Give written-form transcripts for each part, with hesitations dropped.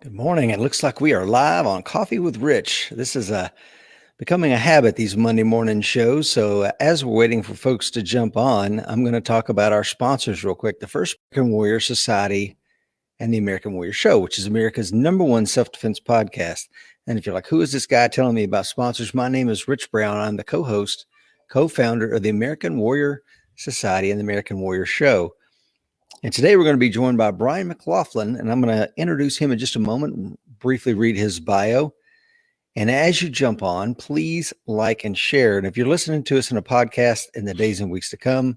Good morning. It looks like we are live on Coffee with Rich. This is becoming a habit, these Monday morning shows. So, as we're waiting for folks to jump on, I'm going to talk about our sponsors real quick. The First American Warrior Society and the American Warrior Show, which is America's #1 self defense podcast. And if you're like, who is this guy telling me about sponsors? My name is Rich Brown. I'm the co host, co founder of the American Warrior Society and the American Warrior Show. And today we're going to be joined by Brian McLaughlin, and I'm going to introduce him in just a moment and briefly read his bio. And as you jump on, please like and share. And if you're listening to us in a podcast in the days and weeks to come,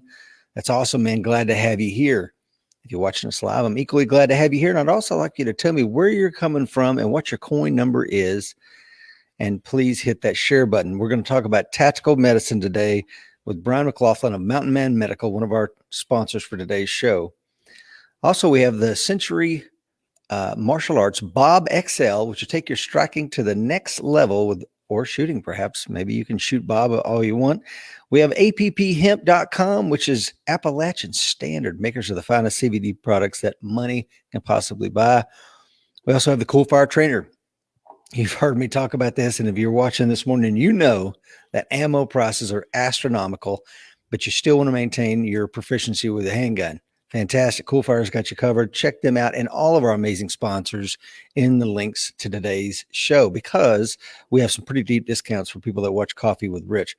that's awesome, man. Glad to have you here. If you're watching us live, I'm equally glad to have you here. And I'd also like you to tell me where you're coming from and what your coin number is. And please hit that share button. We're going to talk about tactical medicine today with Brian McLaughlin of Mountain Man Medical, one of our sponsors for today's show. Also, we have the Century Martial Arts Bob XL, which will take your striking to the next level with, or shooting perhaps. Maybe you can shoot Bob all you want. We have apphemp.com, which is Appalachian Standard, makers of the finest CBD products that money can possibly buy. We also have the Cool Fire Trainer. You've heard me talk about this, and if you're watching this morning, you know that ammo prices are astronomical, but you still want to maintain your proficiency with a handgun. Fantastic. Cool Fire's got you covered. Check them out and all of our amazing sponsors in the links to today's show, because we have some pretty deep discounts for people that watch Coffee with Rich.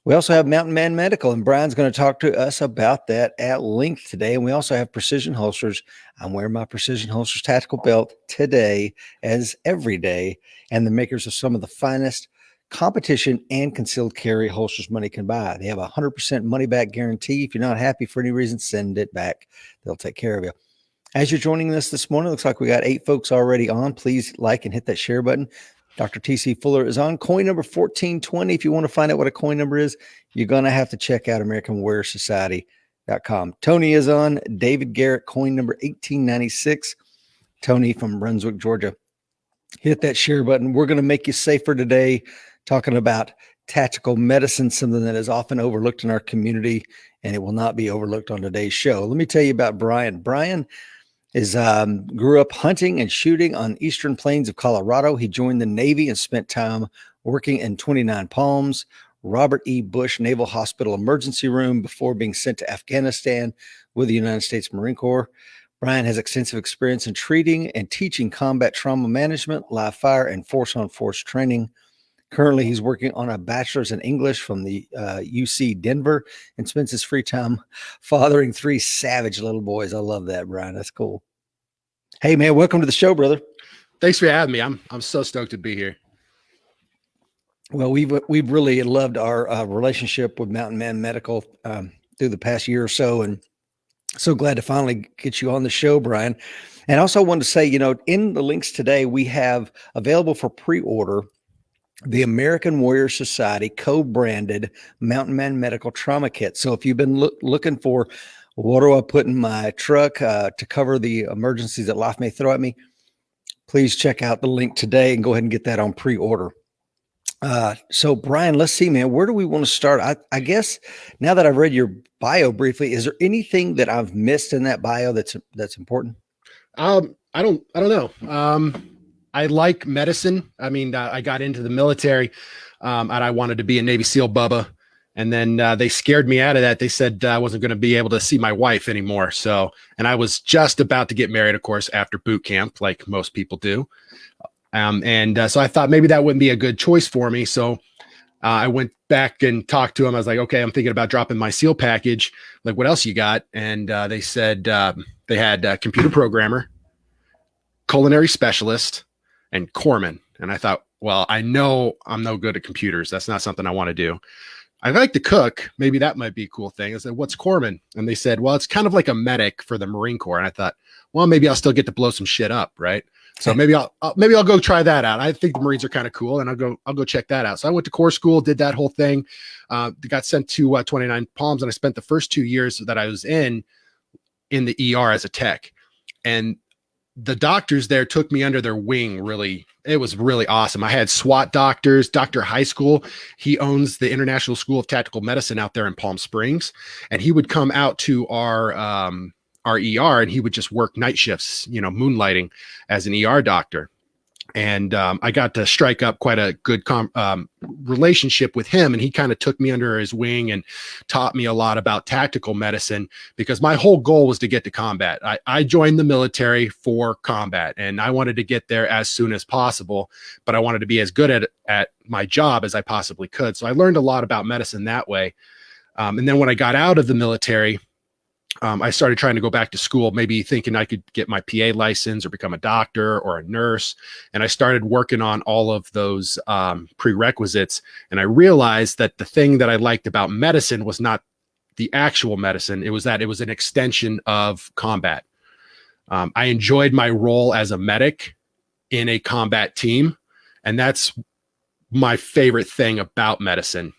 We also have Mountain Man Medical, and Brian's going to talk to us about that at length today. And we also have Precision Holsters. I'm wearing my Precision Holsters tactical belt today, as every day, and the makers of some of the finest competition and concealed carry holsters money can buy. They have a 100% money back guarantee. If you're not happy for any reason, send it back. They'll take care of you. As you're joining us this morning, looks like we got 8 folks already on. Please like and hit that share button. Dr. TC Fuller is on. Coin number 1420. If you want to find out what a coin number is, you're going to have to check out AmericanWarriorSociety.com. Tony is on. David Garrett, coin number 1896. Tony from Brunswick, Georgia. Hit that share button. We're going to make you safer today, talking about tactical medicine, something that is often overlooked in our community, and it will not be overlooked on today's show. Let me tell you about Brian. Brian is grew up hunting and shooting on eastern plains of Colorado. He joined the Navy and spent time working in 29 Palms, Robert E. Bush Naval Hospital Emergency Room before being sent to Afghanistan with the United States Marine Corps. Brian has extensive experience in treating and teaching combat trauma management, live fire, and force-on-force training. Currently, he's working on a bachelor's in English from the UC Denver and spends his free time fathering 3 savage little boys. I love that, Brian. That's cool. Hey, man, welcome to the show, brother. Thanks for having me. I'm so stoked to be here. Well, we've really loved our relationship with Mountain Man Medical through the past year or so, and so glad to finally get you on the show, Brian. And also wanted to say, in the links today, we have available for pre-order the American Warrior Society co-branded Mountain Man Medical Trauma Kit. So if you've been looking for, what do I put in my truck to cover the emergencies that life may throw at me, please check out the link today and go ahead and get that on pre-order. So Brian, let's see, man, where do we want to start? I guess now that I've read your bio briefly, is there anything that I've missed in that bio that's important? I don't know. I like medicine. I mean, I got into the military and I wanted to be a Navy SEAL Bubba. And then they scared me out of that. They said I wasn't going to be able to see my wife anymore. So, and I was just about to get married, of course, after boot camp, like most people do. So I thought maybe that wouldn't be a good choice for me. So I went back and talked to him. I was like, okay, I'm thinking about dropping my SEAL package. Like, what else you got? And they said they had a computer programmer, culinary specialist, and corpsman. And I thought, well, I know I'm no good at computers. That's not something I want to do. I like to cook. Maybe that might be a cool thing. I said, what's corpsman? And they said, well, it's kind of like a medic for the Marine Corps. And I thought, well, maybe I'll still get to blow some shit up, right? So maybe I'll go try that out. I think the Marines are kind of cool, and I'll go check that out. So I went to Corps school, did that whole thing. Got sent to 29 Palms, and I spent the first 2 years that I was in the ER as a tech. And the doctors there took me under their wing. Really, it was really awesome. I had SWAT doctors, Dr. High School. He owns the International School of Tactical Medicine out there in Palm Springs. And he would come out to our our ER, and he would just work night shifts, moonlighting as an ER doctor. And I got to strike up quite a good relationship with him. And he kind of took me under his wing and taught me a lot about tactical medicine, because my whole goal was to get to combat. I joined the military for combat, and I wanted to get there as soon as possible, but I wanted to be as good at my job as I possibly could. So I learned a lot about medicine that way. And then when I got out of the military, I started trying to go back to school, maybe thinking I could get my PA license or become a doctor or a nurse. And I started working on all of those prerequisites. And I realized that the thing that I liked about medicine was not the actual medicine. It was that it was an extension of combat. I enjoyed my role as a medic in a combat team. And that's my favorite thing about medicine.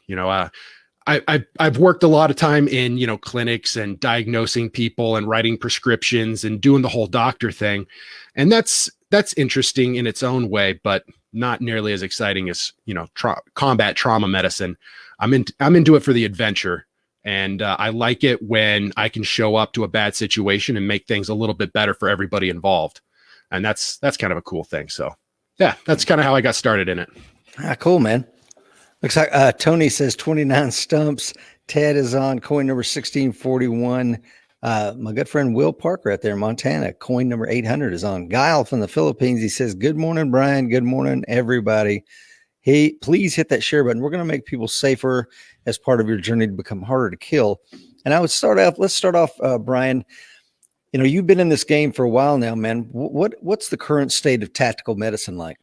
I've worked a lot of time in, clinics and diagnosing people and writing prescriptions and doing the whole doctor thing. And that's interesting in its own way, but not nearly as exciting as, combat trauma medicine. I'm into it for the adventure. And I like it when I can show up to a bad situation and make things a little bit better for everybody involved. And that's kind of a cool thing. So yeah, that's kind of how I got started in it. Cool, man. Looks like Tony says 29 stumps. Ted is on coin number 1641. My good friend Will Parker out there in Montana, coin number 800 is on. Guile from the Philippines, he says, good morning, Brian. Good morning, everybody. Hey, please hit that share button. We're going to make people safer as part of your journey to become harder to kill. And let's start off, Brian. You've been in this game for a while now, man. What's the current state of tactical medicine like?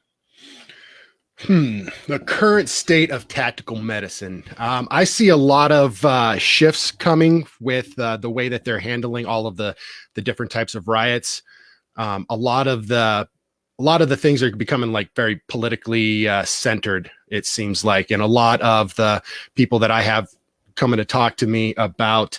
The current state of tactical medicine. I see a lot of shifts coming with the way that they're handling all of the different types of riots. A lot of the things are becoming like very politically centered, it seems like. And a lot of the people that I have coming to talk to me about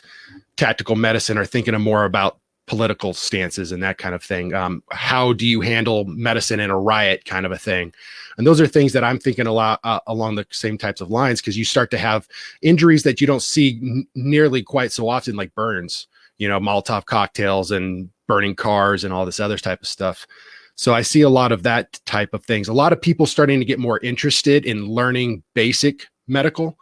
tactical medicine are thinking of more about political stances and that kind of thing. How do you handle medicine in a riot kind of a thing? And those are things that I'm thinking a lot along the same types of lines, because you start to have injuries that you don't see nearly quite so often, like burns, Molotov cocktails and burning cars and all this other type of stuff. So I see a lot of that type of things. A lot of people starting to get more interested in learning basic medical,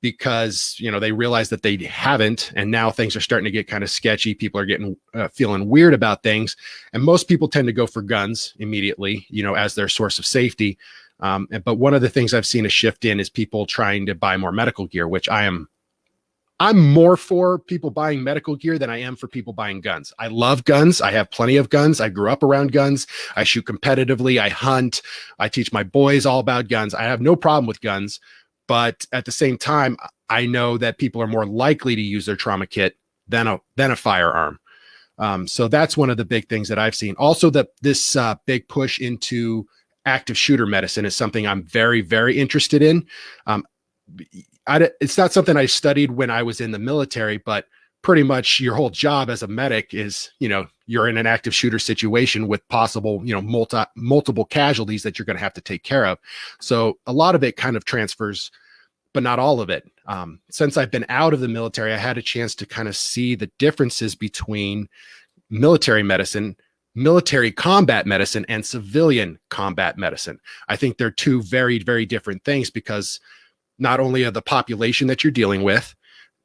because they realize that they haven't, and now things are starting to get kind of sketchy. People are getting feeling weird about things, and most people tend to go for guns immediately, as their source of safety. But one of the things I've seen a shift in is people trying to buy more medical gear, which I'm more for people buying medical gear than I am for people buying guns. I love guns. I have plenty of guns. I grew up around guns. I shoot competitively. I hunt. I teach my boys all about guns. I have no problem with guns. But at the same time, I know that people are more likely to use their trauma kit than a firearm. So that's one of the big things that I've seen. Also, this big push into active shooter medicine is something I'm very, very interested in. It's not something I studied when I was in the military, but pretty much your whole job as a medic is, you're in an active shooter situation with possible, multiple casualties that you're going to have to take care of. So a lot of it kind of transfers, but not all of it. Since I've been out of the military, I had a chance to kind of see the differences between military medicine, military combat medicine, and civilian combat medicine. I think they're two very, very different things, because not only are the population that you're dealing with,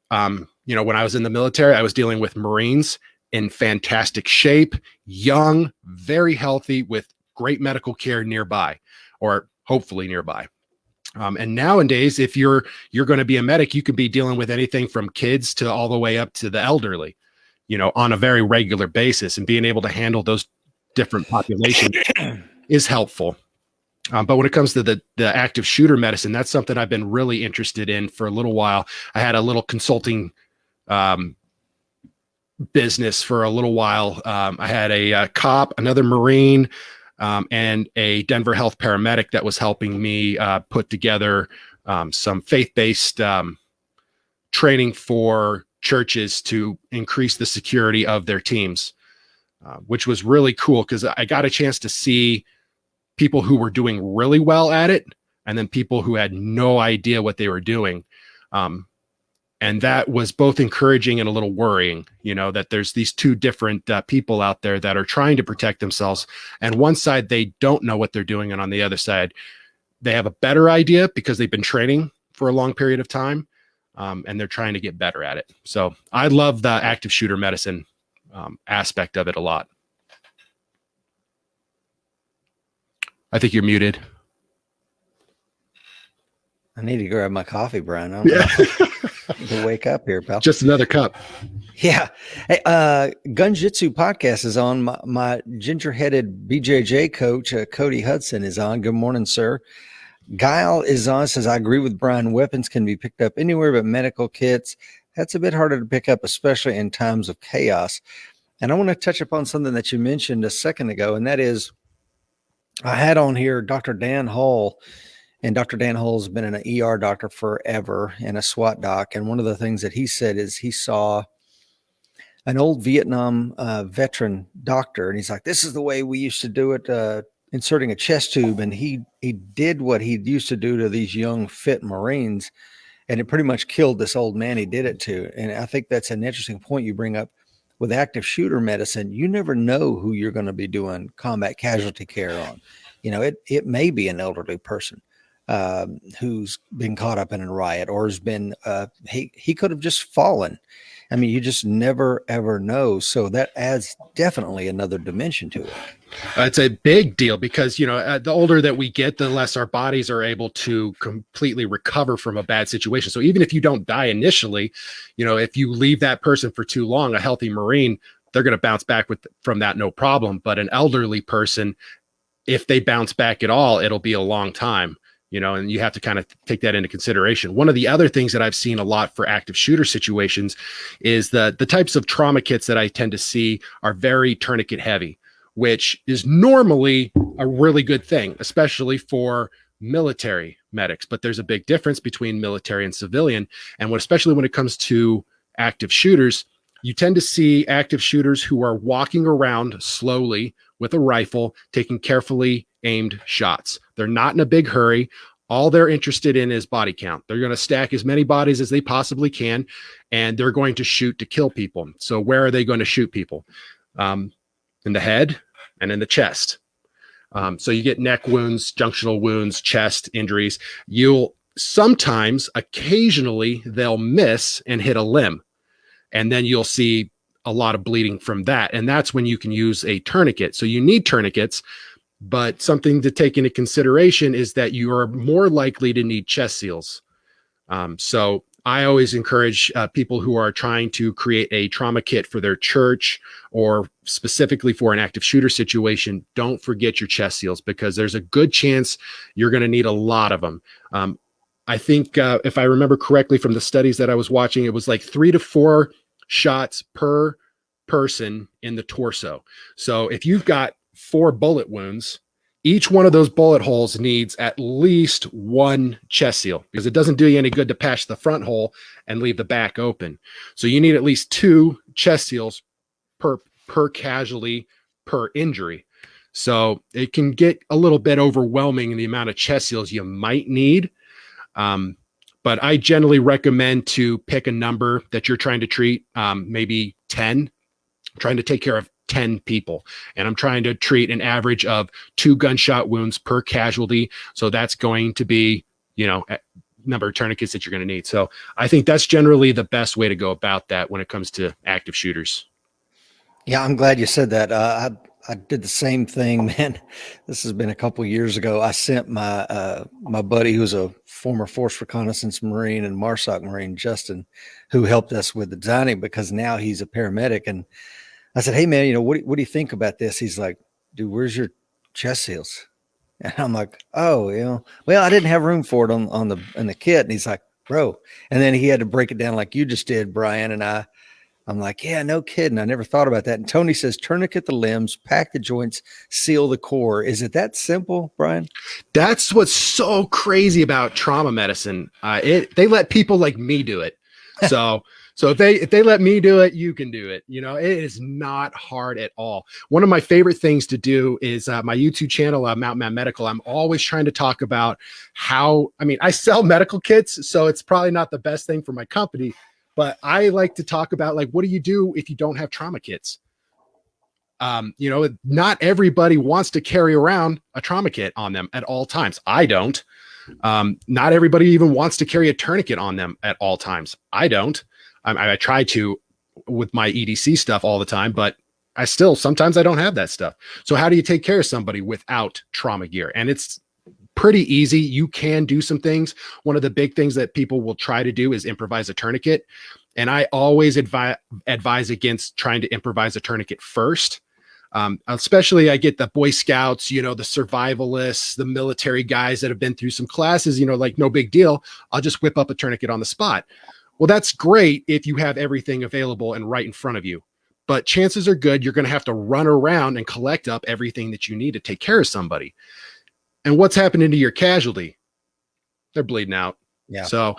when I was in the military, I was dealing with Marines in fantastic shape, young, very healthy, with great medical care nearby, or hopefully nearby. And nowadays, if you're going to be a medic, you could be dealing with anything from kids to all the way up to the elderly, on a very regular basis, and being able to handle those different populations is helpful. But when it comes to the active shooter medicine, that's something I've been really interested in for a little while. I had a little consulting business for a little while. I had a cop, another Marine, and a Denver health paramedic that was helping me put together some faith-based training for churches to increase the security of their teams, which was really cool, because I got a chance to see people who were doing really well at it, and then people who had no idea what they were doing. And that was both encouraging and a little worrying, that there's these two different people out there that are trying to protect themselves. And one side, they don't know what they're doing. And on the other side, they have a better idea because they've been training for a long period of time. And they're trying to get better at it. So I love the active shooter medicine aspect of it a lot. I think you're muted. I need to grab my coffee, Brian. I don't know. To wake up here, pal. Just another cup. Yeah. Hey, Gunjitsu podcast is on. My ginger-headed BJJ coach, Cody Hudson, is on. Good morning, sir. Guile is on, says, I agree with Brian. Weapons can be picked up anywhere but medical kits. That's a bit harder to pick up, especially in times of chaos. And I want to touch upon something that you mentioned a second ago, and that is I had on here Dr. Dan Hull, and Dr. Dan Hull has been an ER doctor forever and a SWAT doc. And one of the things that he said is he saw an old Vietnam veteran doctor, and he's like, this is the way we used to do it, inserting a chest tube. And he did what he used to do to these young, fit Marines, and it pretty much killed this old man he did it to. And I think that's an interesting point you bring up with active shooter medicine. You never know who you're going to be doing combat casualty care on. It may be an elderly person who's been caught up in a riot, or has been, he could have just fallen. I mean, you just never, ever know. So that adds definitely another dimension to it. It's a big deal because, the older that we get, the less our bodies are able to completely recover from a bad situation. So even if you don't die initially, if you leave that person for too long, a healthy Marine, they're going to bounce back from that, no problem. But an elderly person, if they bounce back at all, it'll be a long time. And you have to kind of take that into consideration. One of the other things that I've seen a lot for active shooter situations is the types of trauma kits that I tend to see are very tourniquet heavy, which is normally a really good thing, especially for military medics. But there's a big difference between military and civilian. And especially when it comes to active shooters, you tend to see active shooters who are walking around slowly with a rifle, taking carefully aimed shots. They're not in a big hurry. All they're interested in is body count. They're going to stack as many bodies as they possibly can, and they're going to shoot to kill people. So where are they going to shoot people? In the head and in the chest. So you get neck wounds, junctional wounds, chest injuries. Occasionally, they'll miss and hit a limb. And then you'll see a lot of bleeding from that. And that's when you can use a tourniquet. So you need tourniquets, but something to take into consideration is that you are more likely to need chest seals. So I always encourage people who are trying to create a trauma kit for their church or specifically for an active shooter situation, don't forget your chest seals, because there's a good chance you're going to need a lot of them. I think if I remember correctly from the studies that I was watching, it was like 3 to 4 shots per person in the torso. So if you've got 4 bullet wounds, each one of those bullet holes needs at least 1 chest seal, because it doesn't do you any good to patch the front hole and leave the back open. So you need at least 2 chest seals per casualty, per injury. So it can get a little bit overwhelming in the amount of chest seals you might need. But I generally recommend to pick a number that you're trying to treat, maybe 10, trying to take care of 10 people. And I'm trying to treat an average of 2 gunshot wounds per casualty. So that's going to be, number of tourniquets that you're going to need. So I think that's generally the best way to go about that when it comes to active shooters. Yeah, I'm glad you said that. I did the same thing, man. This has been a couple of years ago. I sent my my buddy, who's a former Force Reconnaissance Marine and MARSOC Marine, Justin, who helped us with the designing, because now he's a paramedic. And I said, hey, man, what do you think about this? He's like, dude, where's your chest seals? And I'm like, oh, well, I didn't have room for it in the kit. And he's like, bro. And then he had to break it down like you just did, Brian. And I'm like, yeah, no kidding. I never thought about that. And Tony says, tourniquet the limbs, pack the joints, seal the core. Is it that simple, Brian? That's what's so crazy about trauma medicine. They let people like me do it. So if they let me do it, you can do it. It is not hard at all. One of my favorite things to do is my YouTube channel, Mountain Man Medical. I'm always trying to talk about I sell medical kits, so it's probably not the best thing for my company, But I like to talk about, like, what do you do if you don't have trauma kits? Not everybody wants to carry around a trauma kit on them at all times. I don't. Not everybody even wants to carry a tourniquet on them at all times. I don't. I try to with my EDC stuff all the time, but sometimes I don't have that stuff. So how do you take care of somebody without trauma gear? And it's pretty easy. You can do some things. One of the big things that people will try to do is improvise a tourniquet. And I always advise against trying to improvise a tourniquet first. Especially I get the Boy Scouts, the survivalists, the military guys that have been through some classes, like no big deal. I'll just whip up a tourniquet on the spot. Well, that's great if you have everything available and right in front of you. But chances are good you're going to have to run around and collect up everything that you need to take care of somebody. And what's happening to your casualty? They're bleeding out. Yeah. So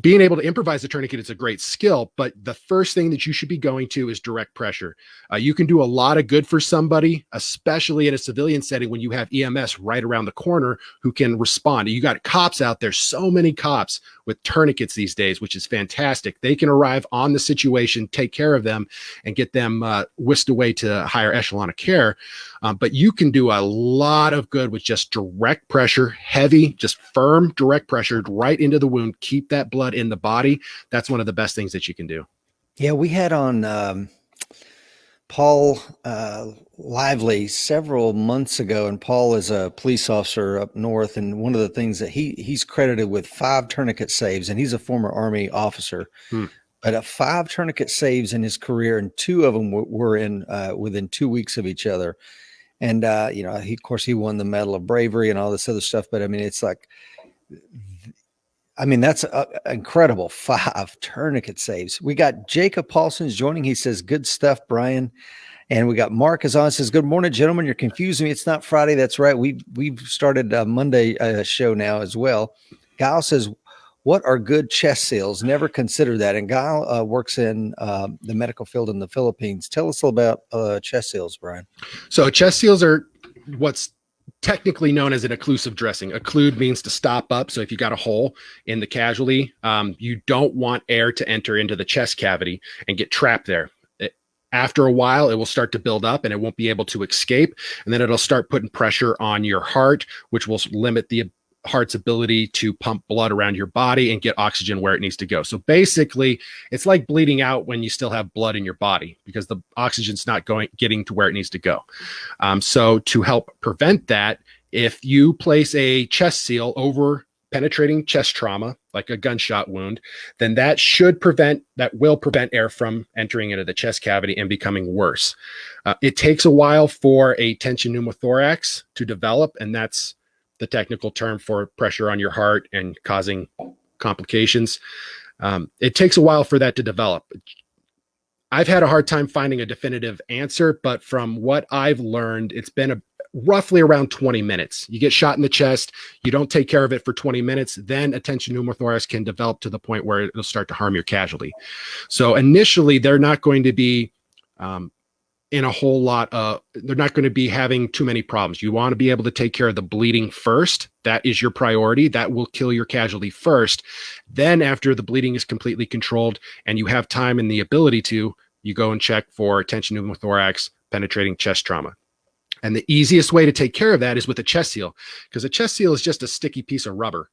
being able to improvise a tourniquet is a great skill, but the first thing that you should be going to is direct pressure. You can do a lot of good for somebody, especially in a civilian setting when you have EMS right around the corner who can respond. You got cops out there, so many cops with tourniquets these days, which is fantastic. They can arrive on the situation, take care of them, and get them whisked away to a higher echelon of care. But you can do a lot of good with just direct pressure, heavy, just firm direct pressure right into the wound. Keep that blood in the body. That's one of the best things that you can do. Yeah, we had on Paul Lively several months ago, and Paul is a police officer up north. And one of the things that he's credited with 5 tourniquet saves, and he's a former Army officer, but 5 tourniquet saves in his career, and 2 of them were in within 2 weeks of each other. And he won the Medal of Bravery and all this other stuff. But I mean, it's like, that's incredible. 5 tourniquet saves. We got Jacob Paulson's joining. He says, good stuff, Brian. And we got Mark is on, says, good morning, gentlemen. You're confusing me. It's not Friday. That's right. We've started a Monday show now as well. Guile says, what are good chest seals? Never considered that. And Guile works in the medical field in the Philippines. Tell us about chest seals, Brian. So chest seals are what's technically known as an occlusive dressing. Occlude means to stop up. So if you got a hole in the casualty, you don't want air to enter into the chest cavity and get trapped there. After a while, it will start to build up and it won't be able to escape. And then it'll start putting pressure on your heart, which will limit the heart's ability to pump blood around your body and get oxygen where it needs to go. So basically, it's like bleeding out when you still have blood in your body because the oxygen's not getting to where it needs to go. So to help prevent that, if you place a chest seal over penetrating chest trauma, like a gunshot wound, then that will prevent air from entering into the chest cavity and becoming worse. It takes a while for a tension pneumothorax to develop, and that's the technical term for pressure on your heart and causing complications. It takes a while for that to develop. I've had a hard time finding a definitive answer, but from what I've learned, it's been roughly around 20 minutes. You get shot in the chest, you don't take care of it for 20 minutes, then a tension pneumothorax can develop to the point where it'll start to harm your casualty. So initially, they're not going to be they're not going to be having too many problems. You want to be able to take care of the bleeding first. That is your priority. That will kill your casualty first. Then after the bleeding is completely controlled and you have time and the ability to, you go and check for tension pneumothorax, penetrating chest trauma. And the easiest way to take care of that is with a chest seal, because a chest seal is just a sticky piece of rubber.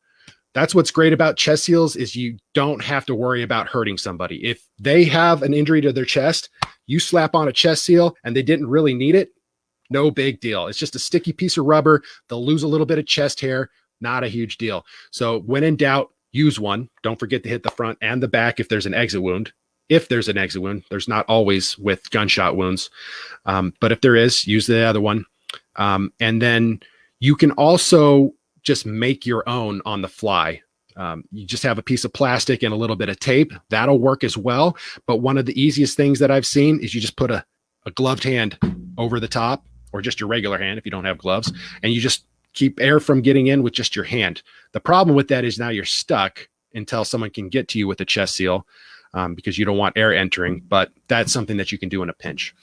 That's what's great about chest seals is you don't have to worry about hurting somebody. If they have an injury to their chest, you slap on a chest seal and they didn't really need it, no big deal. It's just a sticky piece of rubber. They'll lose a little bit of chest hair, not a huge deal. So when in doubt, use one. Don't forget to hit the front and the back if there's an exit wound. If there's an exit wound, there's not always with gunshot wounds. But if there is, use the other one. And then you can also just make your own on the fly. You just have a piece of plastic and a little bit of tape. That'll work as well. But one of the easiest things that I've seen is you just put a gloved hand over the top, or just your regular hand if you don't have gloves, and you just keep air from getting in with just your hand. The problem with that is now you're stuck until someone can get to you with a chest seal, because you don't want air entering, but that's something that you can do in a pinch.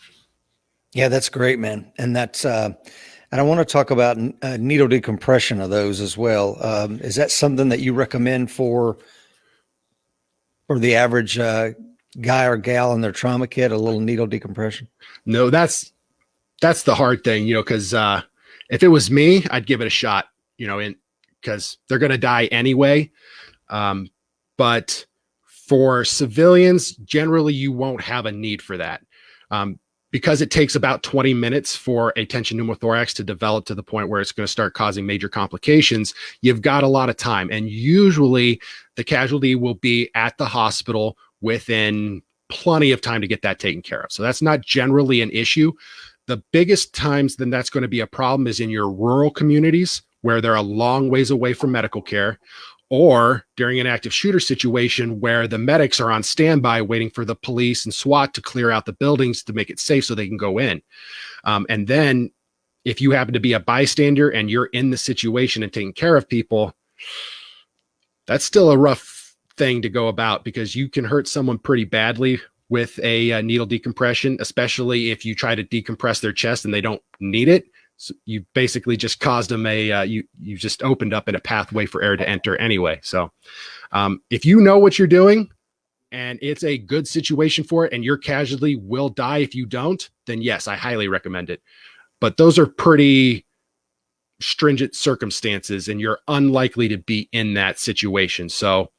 Yeah, that's great, man. And that's, and I want to talk about needle decompression of those as well. Is that something that you recommend for for the average guy or gal in their trauma kit, a little needle decompression? No, that's the hard thing, because if it was me, I'd give it a shot, because they're going to die anyway. But for civilians, generally, you won't have a need for that. Because it takes about 20 minutes for a tension pneumothorax to develop to the point where it's going to start causing major complications, you've got a lot of time. And usually the casualty will be at the hospital within plenty of time to get that taken care of. So that's not generally an issue. The biggest times then that's going to be a problem is in your rural communities where they're a long ways away from medical care, or during an active shooter situation where the medics are on standby waiting for the police and SWAT to clear out the buildings to make it safe so they can go in. And then if you happen to be a bystander and you're in the situation and taking care of people, that's still a rough thing to go about, because you can hurt someone pretty badly with a needle decompression, especially if you try to decompress their chest and they don't need it. So you basically just caused them you just opened up in a pathway for air to enter anyway. So if you know what you're doing and it's a good situation for it and your casualty will die if you don't, then yes, I highly recommend it. But those are pretty stringent circumstances and you're unlikely to be in that situation. So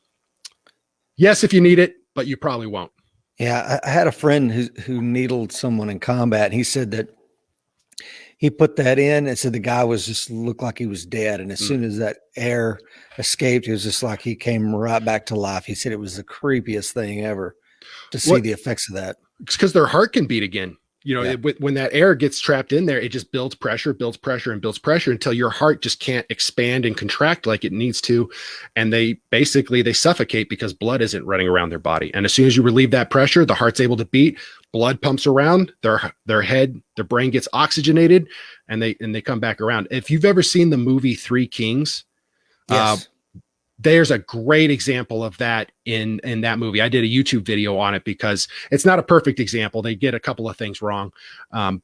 yes, if you need it, but you probably won't. Yeah, I had a friend who needled someone in combat, and he said that he put that in and said the guy was just looked like he was dead. And as soon as that air escaped, it was just like he came right back to life. He said it was the creepiest thing ever to see the effects of that. It's because their heart can beat again. When that air gets trapped in there, it just builds pressure until your heart just can't expand and contract like it needs to. And they suffocate because blood isn't running around their body. And as soon as you relieve that pressure, the heart's able to beat, blood pumps around, their head, their brain gets oxygenated, and they come back around. If you've ever seen the movie Three Kings, yes. There's a great example of that in that movie. I did a YouTube video on it because it's not a perfect example. They get a couple of things wrong,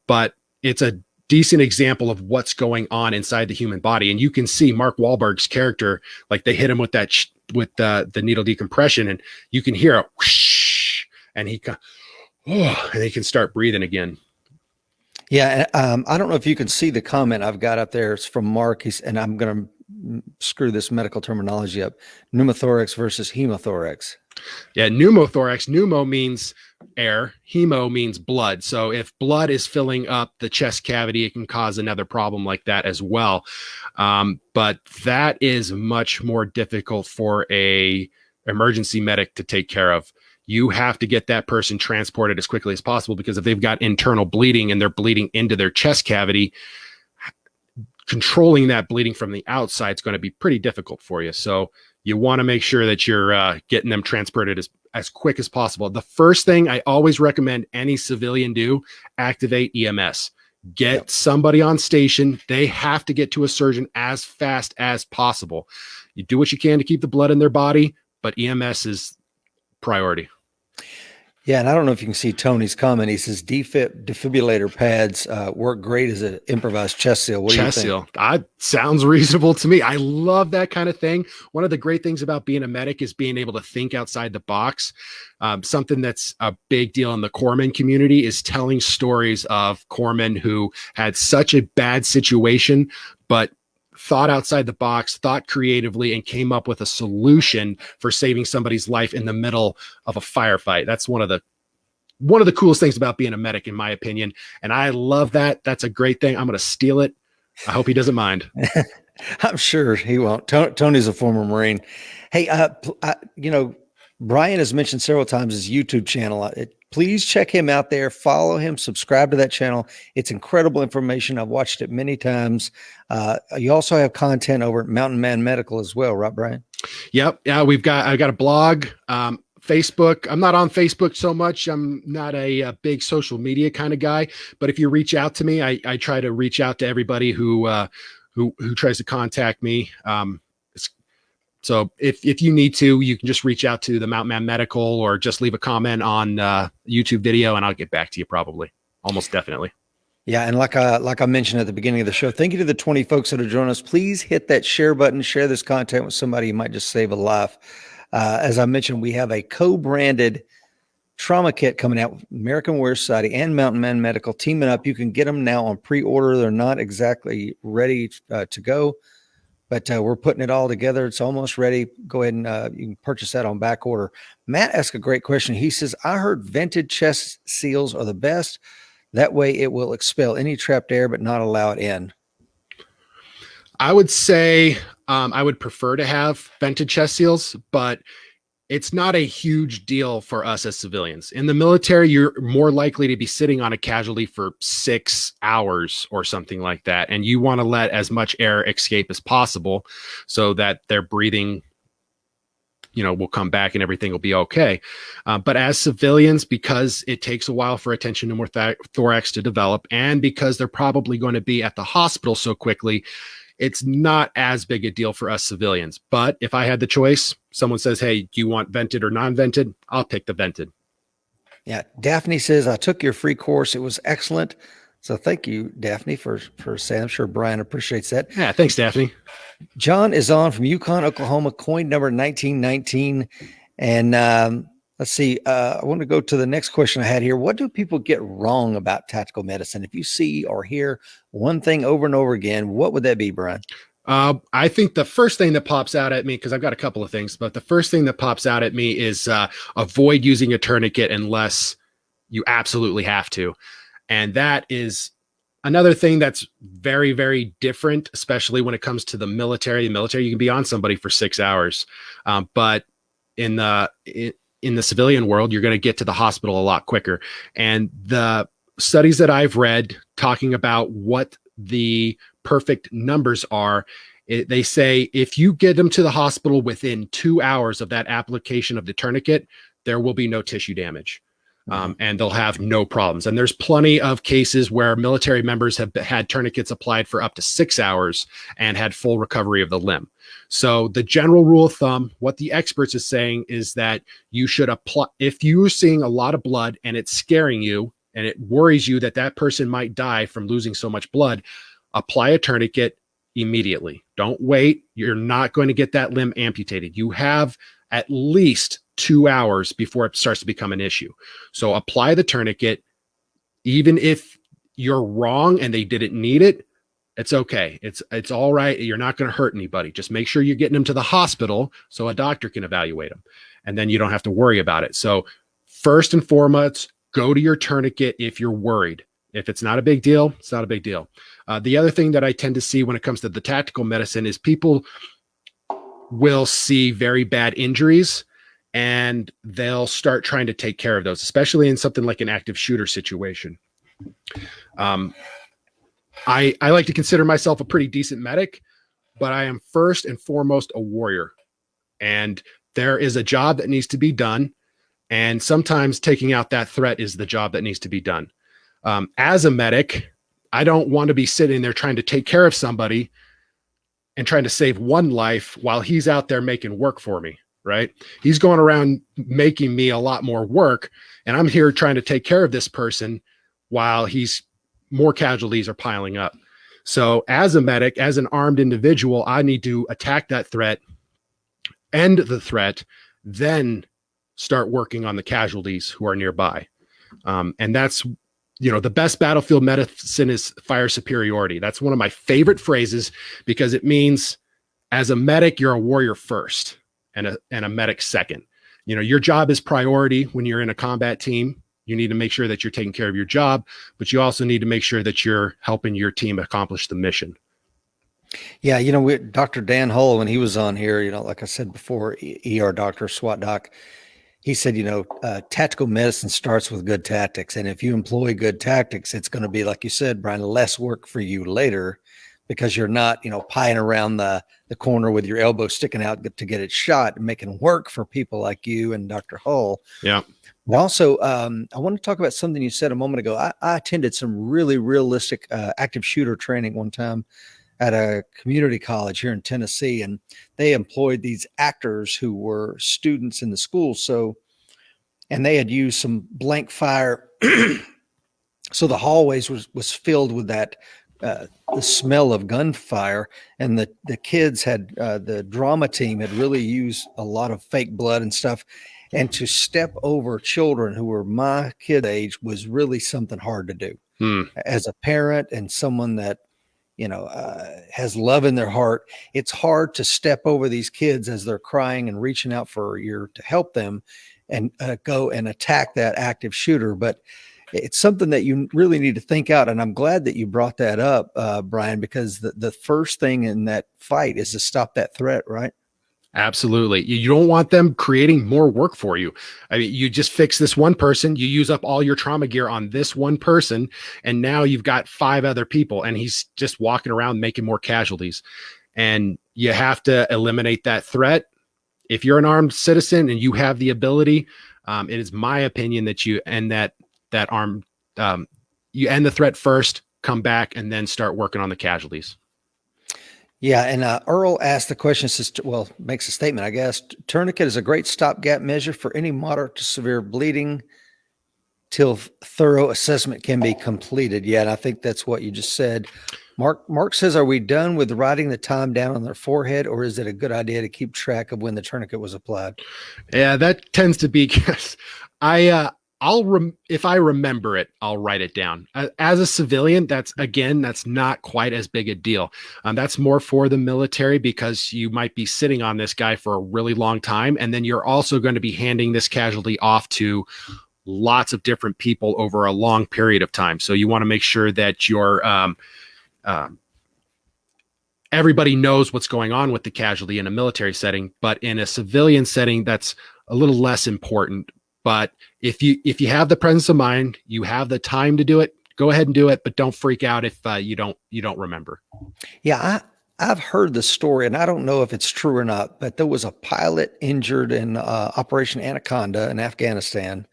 but it's a decent example of what's going on inside the human body. And you can see Mark Wahlberg's character, like they hit him with that with the needle decompression, and you can hear a whoosh, and he can start breathing again. Yeah, I don't know if you can see the comment I've got up there. It's from Mark. And I'm going to screw this medical terminology up. Pneumothorax versus hemothorax. Yeah, pneumothorax. Pneumo means air. Hemo means blood. So if blood is filling up the chest cavity, it can cause another problem like that as well. But that is much more difficult for a emergency medic to take care of. You have to get that person transported as quickly as possible, because if they've got internal bleeding and they're bleeding into their chest cavity, controlling that bleeding from the outside is going to be pretty difficult for you. So you want to make sure that you're getting them transported as quick as possible. The first thing I always recommend any civilian do, activate EMS. Get somebody on station. They have to get to a surgeon as fast as possible. You do what you can to keep the blood in their body, but EMS is priority. Yeah, and I don't know if you can see Tony's comment. He says defibrillator pads work great as an improvised chest seal. What do you think? Chest seal. That sounds reasonable to me. I love that kind of thing. One of the great things about being a medic is being able to think outside the box. Something that's a big deal in the corpsman community is telling stories of corpsmen who had such a bad situation, but thought outside the box, thought creatively, and came up with a solution for saving somebody's life in the middle of a firefight. That's one of the coolest things about being a medic, in my opinion. And I love that. That's a great thing. I'm going to steal it. I hope he doesn't mind. I'm sure he won't. Tony's a former Marine. Hey, Brian has mentioned several times his YouTube channel. Please check him out there. Follow him. Subscribe to that channel. It's incredible information. I've watched it many times. You also have content over at Mountain Man Medical as well, right, Brian? Yep. Yeah, I've got a blog, Facebook. I'm not on Facebook so much. I'm not a big social media kind of guy. But if you reach out to me, I try to reach out to everybody who tries to contact me. So if you need to, you can just reach out to the Mountain Man Medical or just leave a comment on YouTube video, and I'll get back to you probably, almost definitely. Yeah, and like I mentioned at the beginning of the show, thank you to the 20 folks that have joined us. Please hit that share button, share this content with somebody. You might just save a life. As I mentioned, we have a co-branded trauma kit coming out with American Wear Society and Mountain Man Medical teaming up. You can get them now on pre-order. They're not exactly ready to go, but we're putting it all together. It's almost ready. Go ahead and you can purchase that on back order. Matt asked a great question. He says, I heard vented chest seals are the best. That way it will expel any trapped air, but not allow it in. I would say I would prefer to have vented chest seals, but it's not a huge deal for us as civilians. In the military, you're more likely to be sitting on a casualty for 6 hours or something like that. And you want to let as much air escape as possible so that their breathing, will come back and everything will be okay. But as civilians, because it takes a while for a tension pneumothorax to develop, and because they're probably going to be at the hospital so quickly, it's not as big a deal for us civilians. But if I had the choice, someone says, hey, do you want vented or non-vented? I'll pick the vented. Yeah. Daphne says, I took your free course. It was excellent. So thank you, Daphne, for saying. I'm sure Brian appreciates that. Yeah. Thanks, Daphne. John is on from Yukon, Oklahoma, coin number 1919. And let's see. I want to go to the next question I had here. What do people get wrong about tactical medicine? If you see or hear one thing over and over again, what would that be, Brian? I think the first thing that pops out at me, because I've got a couple of things, but the first thing that pops out at me is avoid using a tourniquet unless you absolutely have to. And that is another thing that's very, very different, especially when it comes to the military. The military, you can be on somebody for 6 hours. But in the civilian world, you're going to get to the hospital a lot quicker. And the studies that I've read talking about what the perfect numbers are, they say if you get them to the hospital within 2 hours of that application of the tourniquet, there will be no tissue damage. And they'll have no problems. And there's plenty of cases where military members have had tourniquets applied for up to 6 hours and had full recovery of the limb. So the general rule of thumb, what the experts are saying is that you should apply, if you're seeing a lot of blood and it's scaring you and it worries you that that person might die from losing so much blood, apply a tourniquet immediately. Don't wait. You're not going to get that limb amputated. You have at least 2 hours before it starts to become an issue. So apply the tourniquet. Even if you're wrong and they didn't need it, it's okay. It's all right. You're not going to hurt anybody. Just make sure you're getting them to the hospital so a doctor can evaluate them. And then you don't have to worry about it. So first and foremost, go to your tourniquet if you're worried. If it's not a big deal, it's not a big deal. The other thing that I tend to see when it comes to the tactical medicine is people will see very bad injuries and they'll start trying to take care of those, especially in something like an active shooter situation. I like to consider myself a pretty decent medic, but I am first and foremost a warrior. And there is a job that needs to be done. And sometimes taking out that threat is the job that needs to be done. As a medic, I don't want to be sitting there trying to take care of somebody and trying to save one life while he's out there making work for me, right? He's going around making me a lot more work, and I'm here trying to take care of this person while more casualties are piling up. So as a medic, as an armed individual, I need to attack that threat, end the threat, then start working on the casualties who are nearby. And that's, the best battlefield medicine is fire superiority. That's one of my favorite phrases because it means as a medic, you're a warrior first and a medic second. Your job is priority when you're in a combat team. You need to make sure that you're taking care of your job, but you also need to make sure that you're helping your team accomplish the mission. Yeah. Dr. Dan Hull, when he was on here, like I said before, ER doctor, SWAT doc, he said, tactical medicine starts with good tactics. And if you employ good tactics, it's going to be, like you said, Brian, less work for you later because you're not, pieing around the corner with your elbow sticking out to get it shot and making work for people like you and Dr. Hull. Yeah. But also, I want to talk about something you said a moment ago. I attended some really realistic active shooter training one time at a community college here in Tennessee, and they employed these actors who were students in the school. And they had used some blank fire. So the hallways was filled with that the smell of gunfire, and the kids had the drama team had really used a lot of fake blood and stuff, and to step over children who were my kid age was really something hard to do. As a parent and someone that has love in their heart, it's hard to step over these kids as they're crying and reaching out for you to help them, and go and attack that active shooter. But it's something that you really need to think out. And I'm glad that you brought that up, Brian, because the first thing in that fight is to stop that threat, right? Absolutely. You don't want them creating more work for you. I mean, you just fix this one person, you use up all your trauma gear on this one person, and now you've got 5 other people, and he's just walking around making more casualties. And you have to eliminate that threat. If you're an armed citizen and you have the ability, it is my opinion that you end that armed, you end the threat first, come back, and then start working on the casualties. Yeah, and Earl asked the question, makes a statement, I guess. Tourniquet is a great stopgap measure for any moderate to severe bleeding till thorough assessment can be completed. Yeah, and I think that's what you just said. Mark says, are we done with writing the time down on their forehead, or is it a good idea to keep track of when the tourniquet was applied? Yeah, that tends to be, if I remember it, I'll write it down. As a civilian, that's not quite as big a deal. That's more for the military, because you might be sitting on this guy for a really long time, and then you're also going to be handing this casualty off to lots of different people over a long period of time. So you want to make sure that everybody knows what's going on with the casualty in a military setting, but in a civilian setting, that's a little less important. But if you have the presence of mind, you have the time to do it, go ahead and do it, but don't freak out if you don't remember. Yeah, I've heard the story, and I don't know if it's true or not, but there was a pilot injured in Operation Anaconda in Afghanistan.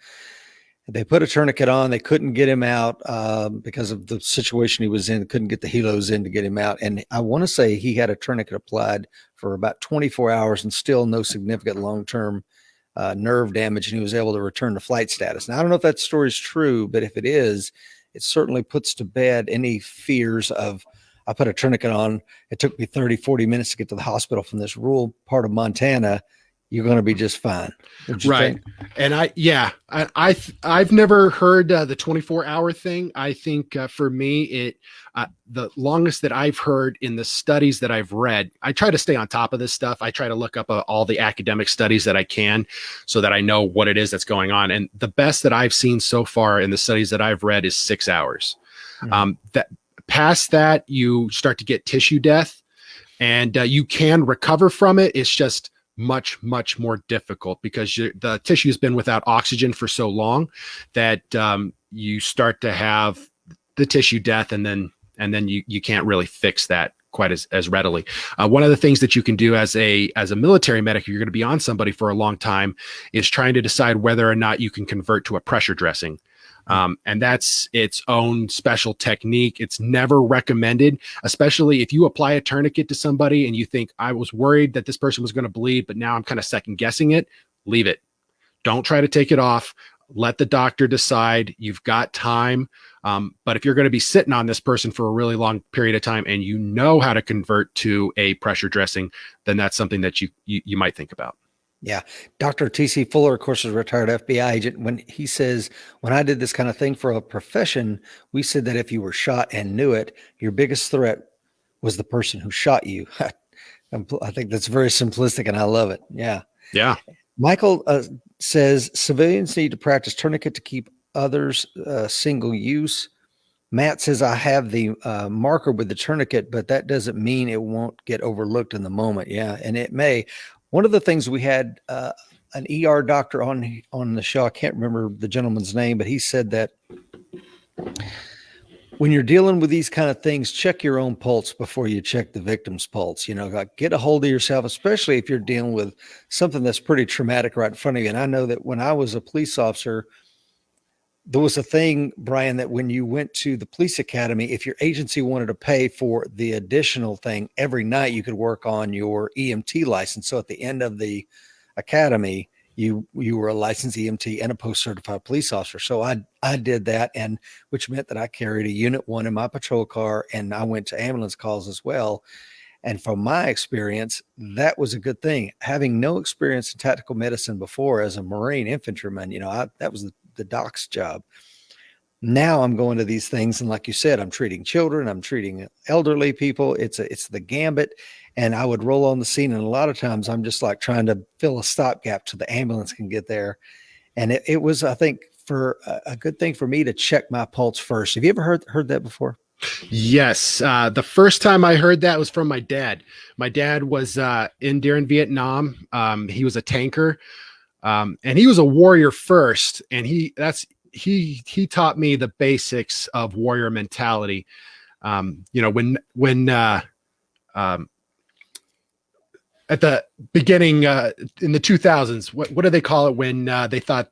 They put a tourniquet on. They couldn't get him out because of the situation he was in. Couldn't get the helos in to get him out. And I want to say he had a tourniquet applied for about 24 hours and still no significant long-term nerve damage, and he was able to return to flight status. Now, I don't know if that story is true, but if it is, it certainly puts to bed any fears of, I put a tourniquet on, it took me 30, 40 minutes to get to the hospital from this rural part of Montana. You're going to be just fine. Right. Think? And I've never heard the 24-hour thing. I think for me, the longest that I've heard in the studies that I've read, I try to stay on top of this stuff. I try to look up all the academic studies that I can so that I know what it is that's going on. And the best that I've seen so far in the studies that I've read is 6 hours. Mm-hmm. That past that, you start to get tissue death, and you can recover from it. It's just much more difficult because the tissue has been without oxygen for so long that you start to have the tissue death, and then you can't really fix that quite as readily. One of the things that you can do as a military medic, you're going to be on somebody for a long time, is trying to decide whether or not you can convert to a pressure dressing. And that's its own special technique. It's never recommended, especially if you apply a tourniquet to somebody and you think, I was worried that this person was going to bleed, but now I'm kind of second guessing it. Leave it. Don't try to take it off. Let the doctor decide. You've got time. But if you're going to be sitting on this person for a really long period of time and you know how to convert to a pressure dressing, then that's something that you might think about. Yeah. Dr. T.C. Fuller, of course, is a retired FBI agent. When he says, when I did this kind of thing for a profession, we said that if you were shot and knew it, your biggest threat was the person who shot you. I think that's very simplistic, and I love it. Yeah. Yeah. Michael says civilians need to practice tourniquet to keep others single use. Matt says, I have the marker with the tourniquet, but that doesn't mean it won't get overlooked in the moment. Yeah. And it may. One of the things we had an ER doctor on the show, I can't remember the gentleman's name, but he said that when you're dealing with these kind of things, check your own pulse before you check the victim's pulse. Like get a hold of yourself, especially if you're dealing with something that's pretty traumatic right in front of you. And I know that when I was a police officer, there was a thing, Brian, that when you went to the police academy, if your agency wanted to pay for the additional thing, every night you could work on your EMT license. So at the end of the academy, you were a licensed EMT and a post-certified police officer. So I did that, and which meant that I carried a Unit 1 in my patrol car, and I went to ambulance calls as well. And from my experience, that was a good thing. Having no experience in tactical medicine before as a Marine infantryman, that was the doc's job. Now I'm going to these things, and like you said, I'm treating children, I'm treating elderly people. It's the gambit, and I would roll on the scene, and a lot of times I'm just like trying to fill a stopgap till the ambulance can get there. And it was, I think, for a good thing for me to check my pulse first. Have you ever heard that before? Yes. The first time I heard that was from my dad. My dad was during Vietnam. He was a tanker, and he was a warrior first, and he taught me the basics of warrior mentality. When at the beginning in the 2000s, what do they call it when they thought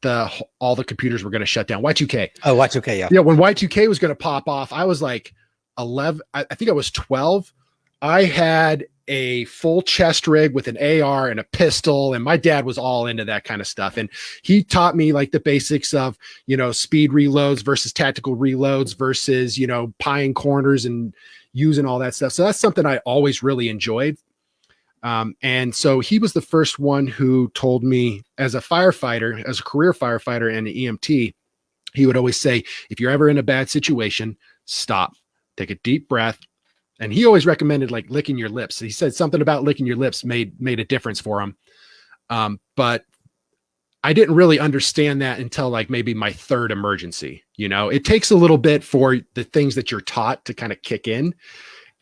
all the computers were going to shut down? Y2K. Oh, Y2K, yeah. Yeah, when Y2K was going to pop off, I was like 11. I think I was 12. I had a full chest rig with an AR and a pistol, and my dad was all into that kind of stuff. And he taught me like the basics of, speed reloads versus tactical reloads versus, pieing corners and using all that stuff. So that's something I always really enjoyed. And so he was the first one who told me, as a firefighter, as a career firefighter and an EMT, he would always say, if you're ever in a bad situation, stop, take a deep breath. And he always recommended like licking your lips. He said something about licking your lips made a difference for him. But I didn't really understand that until like maybe my third emergency. It takes a little bit for the things that you're taught to kind of kick in.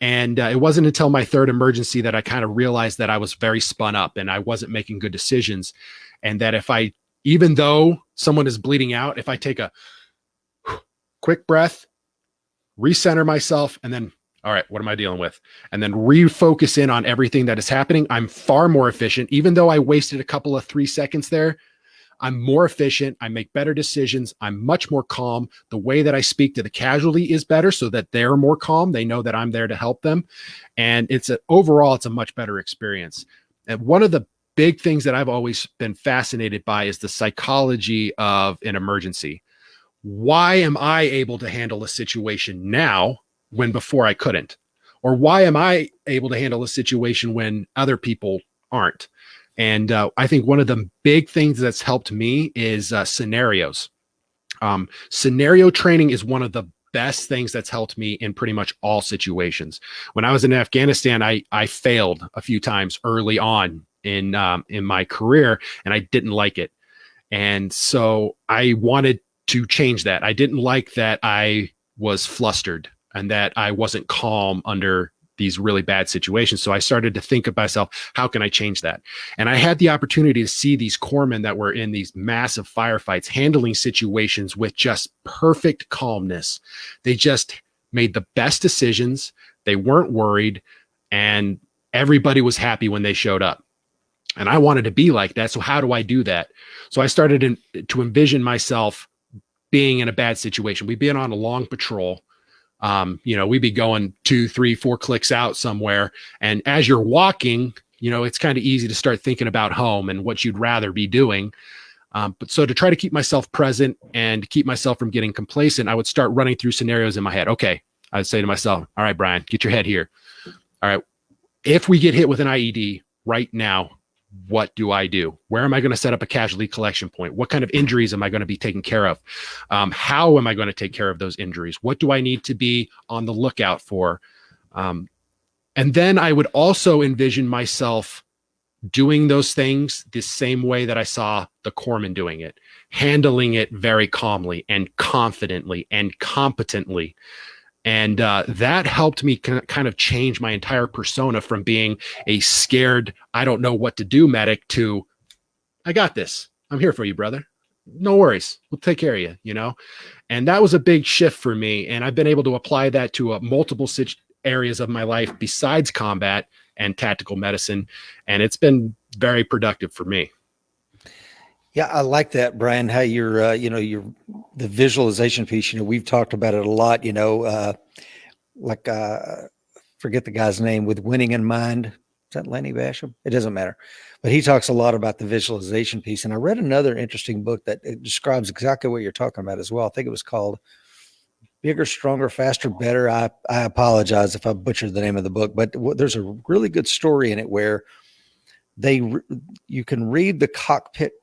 And it wasn't until my third emergency that I kind of realized that I was very spun up and I wasn't making good decisions. And that even though someone is bleeding out, if I take a quick breath, recenter myself, and then, all right, what am I dealing with? And then refocus in on everything that is happening, I'm far more efficient. Even though I wasted a couple of 3 seconds there, I'm more efficient. I make better decisions. I'm much more calm. The way that I speak to the casualty is better so that they're more calm. They know that I'm there to help them. And overall, it's a much better experience. And one of the big things that I've always been fascinated by is the psychology of an emergency. Why am I able to handle a situation now when before I couldn't? Or why am I able to handle a situation when other people aren't? And I think one of the big things that's helped me is scenarios. Scenario training is one of the best things that's helped me in pretty much all situations. When I was in Afghanistan, I failed a few times early on in my career, and I didn't like it. And so I wanted to change that. I didn't like that I was flustered and that I wasn't calm under these really bad situations. So I started to think of myself, how can I change that? And I had the opportunity to see these corpsmen that were in these massive firefights handling situations with just perfect calmness. They just made the best decisions. They weren't worried, and everybody was happy when they showed up. And I wanted to be like that. So how do I do that? So I started to envision myself being in a bad situation. We'd been on a long patrol. We'd be going 2, 3, 4 clicks out somewhere. And as you're walking, it's kind of easy to start thinking about home and what you'd rather be doing. But so to try to keep myself present and keep myself from getting complacent, I would start running through scenarios in my head. Okay. I'd say to myself, all right, Brian, get your head here. All right. If we get hit with an IED right now, what do I do? Where am I going to set up a casualty collection point? What kind of injuries am I going to be taking care of? How am I going to take care of those injuries? What do I need to be on the lookout for? And then I would also envision myself doing those things the same way that I saw the corpsmen doing it, handling it very calmly and confidently and competently. And that helped me kind of change my entire persona from being a scared, I don't know what to do medic to, I got this. I'm here for you, brother. No worries. We'll take care of you, And that was a big shift for me. And I've been able to apply that to multiple areas of my life besides combat and tactical medicine. And it's been very productive for me. Yeah, I like that, Brian, how you're, the visualization piece, we've talked about it a lot, forget the guy's name, with winning in mind. Is that Lenny Basham? It doesn't matter. But he talks a lot about the visualization piece. And I read another interesting book that it describes exactly what you're talking about as well. I think it was called Bigger, Stronger, Faster, Better. I apologize if I butchered the name of the book, but there's a really good story in it where you can read the cockpit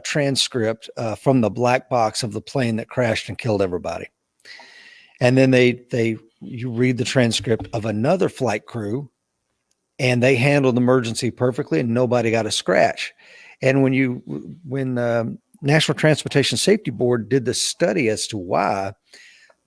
transcript from the black box of the plane that crashed and killed everybody. And then you read the transcript of another flight crew, and they handled the emergency perfectly and nobody got a scratch. And when the National Transportation Safety Board did the study as to why,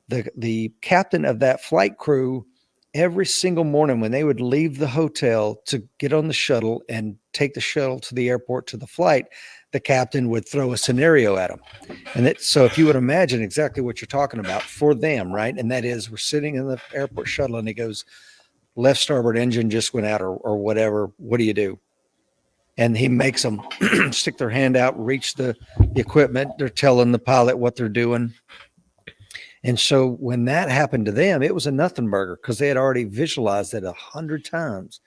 the captain of that flight crew, every single morning when they would leave the hotel to get on the shuttle and take the shuttle to the airport to the flight, the captain would throw a scenario at them. So if you would imagine exactly what you're talking about for them, right? And that is, we're sitting in the airport shuttle and he goes, left starboard engine just went out or whatever. What do you do? And he makes them stick their hand out, reach the equipment. They're telling the pilot what they're doing. And so when that happened to them, it was a nothing burger because they had already visualized it 100 times.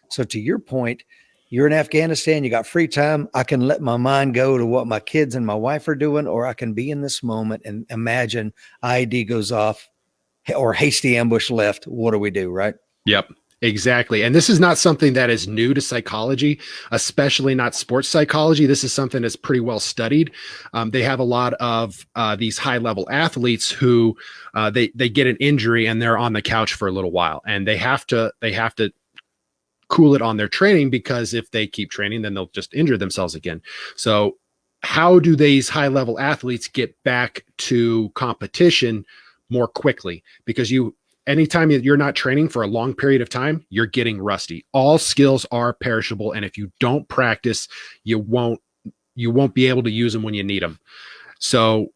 So to your point, you're in Afghanistan, you got free time. I can let my mind go to what my kids and my wife are doing, or I can be in this moment and imagine IED goes off or hasty ambush left. What do we do, right? Yep, exactly. And this is not something that is new to psychology, especially not sports psychology. This is something that's pretty well studied. They have a lot of these high-level athletes who they get an injury and they're on the couch for a little while, and they have to cool it on their training, because if they keep training, then they'll just injure themselves again. So how do these high-level athletes get back to competition more quickly? Because anytime you're not training for a long period of time, you're getting rusty. All skills are perishable, and if you don't practice, you won't be able to use them when you need them. So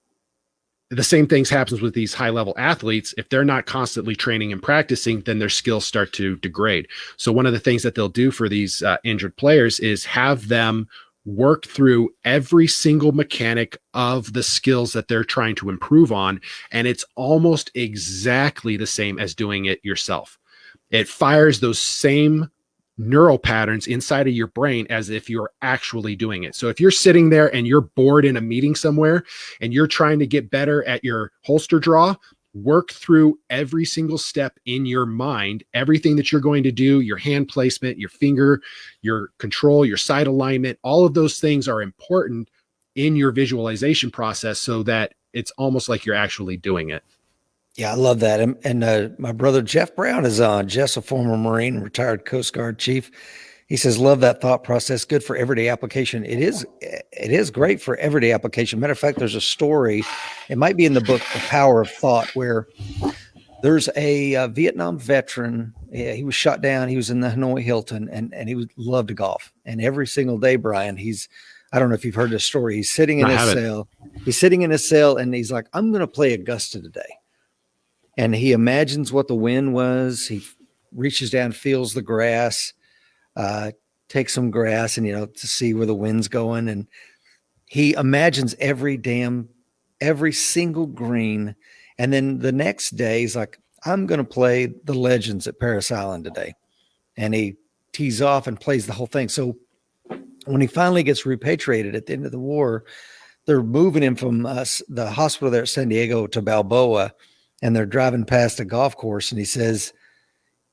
the same things happens with these high-level athletes. If they're not constantly training and practicing, then their skills start to degrade. So one of the things that they'll do for these injured players is have them work through every single mechanic of the skills that they're trying to improve on. And it's almost exactly the same as doing it yourself. It fires those same neural patterns inside of your brain as if you're actually doing it. So if you're sitting there and you're bored in a meeting somewhere and you're trying to get better at your holster draw, work through every single step in your mind, everything that you're going to do, your hand placement, your finger, your control, your sight alignment, all of those things are important in your visualization process so that it's almost like you're actually doing it. Yeah, I love that. And my brother Jeff Brown is on. Jeff's a former Marine, retired Coast Guard chief. He says, love that thought process. Good for everyday application. It is great for everyday application. Matter of fact, there's a story, it might be in the book, The Power of Thought, where there's a Vietnam veteran. Yeah, he was shot down. He was in the Hanoi Hilton, and he loved to golf. And every single day, Brian, I don't know if you've heard this story. He's sitting in his cell. He's sitting in his cell, and he's like, I'm going to play Augusta today. And he imagines what the wind was. He reaches down, feels the grass, takes some grass and, to see where the wind's going. And he imagines every single green. And then the next day he's like, I'm going to play the Legends at Paris Island today. And he tees off and plays the whole thing. So when he finally gets repatriated at the end of the war, they're moving him from the hospital there at San Diego to Balboa. And they're driving past a golf course, and he says,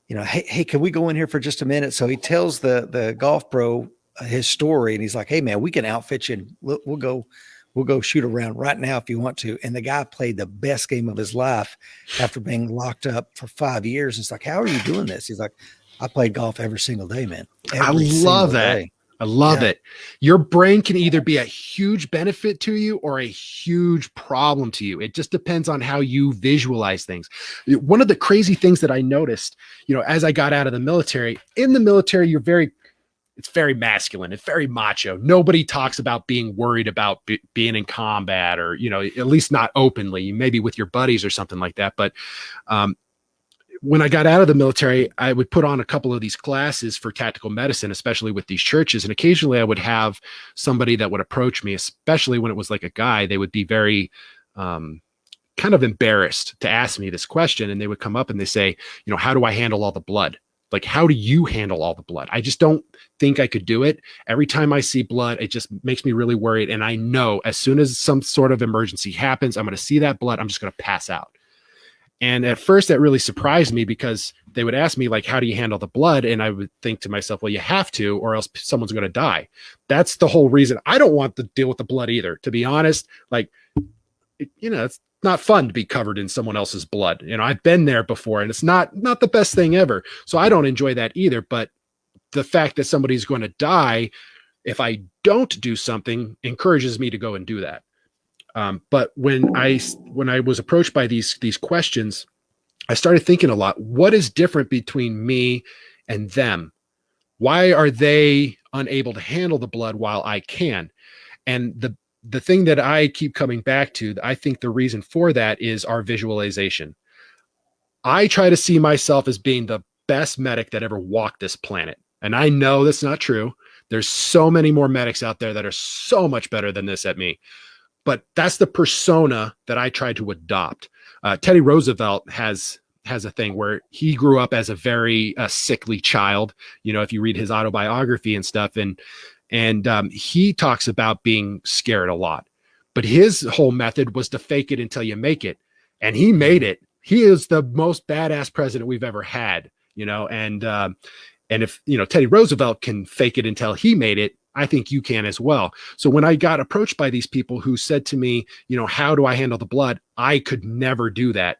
hey, can we go in here for just a minute? So he tells the golf pro his story, and he's like, hey man, we can outfit you. And we'll go shoot around right now if you want to. And the guy played the best game of his life after being locked up for 5 years. It's like, how are you doing this? He's like, I played golf every single day, man. I love that. Day. I love it. Your brain can either be a huge benefit to you or a huge problem to you. It just depends on how you visualize things. One of the crazy things that I noticed, as I got out of the military, in the military, it's very masculine. It's very macho. Nobody talks about being worried about being in combat, or, at least not openly, maybe with your buddies or something like that. But, when I got out of the military, I would put on a couple of these classes for tactical medicine, especially with these churches. And occasionally I would have somebody that would approach me, especially when it was like a guy. They would be very kind of embarrassed to ask me this question. And they would come up and they say, how do I handle all the blood? Like, how do you handle all the blood? I just don't think I could do it. Every time I see blood, it just makes me really worried. And I know as soon as some sort of emergency happens, I'm going to see that blood, I'm just going to pass out. And at first that really surprised me, because they would ask me, like, how do you handle the blood? And I would think to myself, well, you have to, or else someone's going to die. That's the whole reason. I don't want to deal with the blood either, to be honest. Like, it's not fun to be covered in someone else's blood. I've been there before, and it's not the best thing ever. So I don't enjoy that either. But the fact that somebody's going to die if I don't do something encourages me to go and do that. But when I was approached by these questions, I started thinking a lot. What is different between me and them? Why are they unable to handle the blood while I can? And the thing that I keep coming back to, I think the reason for that is our visualization. I try to see myself as being the best medic that ever walked this planet. And I know that's not true. There's so many more medics out there that are so much better than this at me. But that's the persona that I try to adopt. Teddy Roosevelt has a thing where he grew up as a very sickly child. If you read his autobiography and stuff, and he talks about being scared a lot. But his whole method was to fake it until you make it. And he made it. He is the most badass president we've ever had, and if, Teddy Roosevelt can fake it until he made it, I think you can as well. So when I got approached by these people who said to me, how do I handle the blood? I could never do that.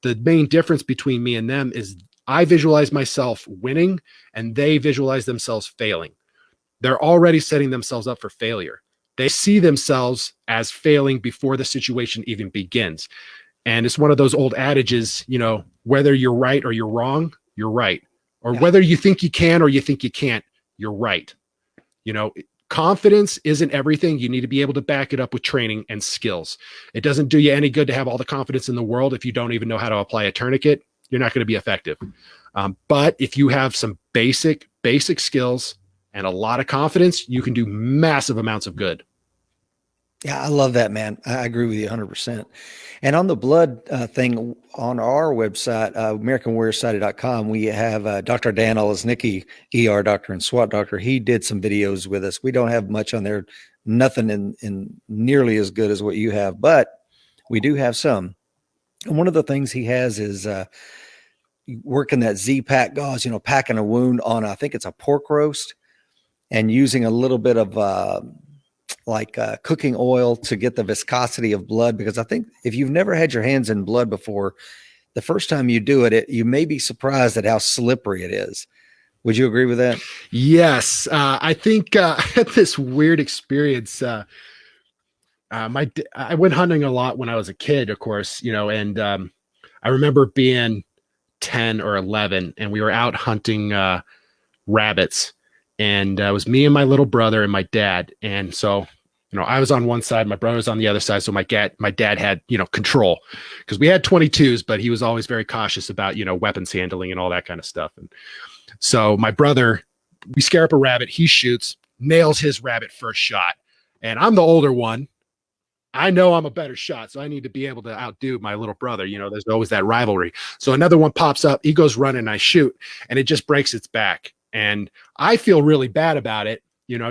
The main difference between me and them is I visualize myself winning and they visualize themselves failing. They're already setting themselves up for failure. They see themselves as failing before the situation even begins. And it's one of those old adages, whether you're right or you're wrong, you're right. Or whether you think you can or you think you can't, you're right. Confidence isn't everything. You need to be able to back it up with training and skills. It doesn't do you any good to have all the confidence in the world if you don't even know how to apply a tourniquet. You're not going to be effective. But if you have some basic skills and a lot of confidence, you can do massive amounts of good. Yeah, I love that, man. I agree with you 100%. And on the blood thing, on our website, AmericanWarriorSociety.com, we have Dr. Dan Olesnicki, ER doctor and SWAT doctor. He did some videos with us. We don't have much on there, nothing in nearly as good as what you have, but we do have some. And one of the things he has is working that Z-Pack gauze, packing a wound on, I think it's a pork roast, and using a little bit of cooking oil to get the viscosity of blood. Because I think if you've never had your hands in blood before, the first time you do it, you may be surprised at how slippery it is. Would you agree with that? Yes. I think I had this weird experience. I went hunting a lot when I was a kid, of course, and I remember being 10 or 11 and we were out hunting rabbits. And it was me and my little brother and my dad. And so, I was on one side, my brother was on the other side. So my dad had, control, because we had 22s, but he was always very cautious about, weapons handling and all that kind of stuff. And so my brother, we scare up a rabbit, he shoots, nails his rabbit first shot. And I'm the older one. I know I'm a better shot, so I need to be able to outdo my little brother. There's always that rivalry. So another one pops up, he goes running, I shoot, and it just breaks its back. And I feel really bad about it,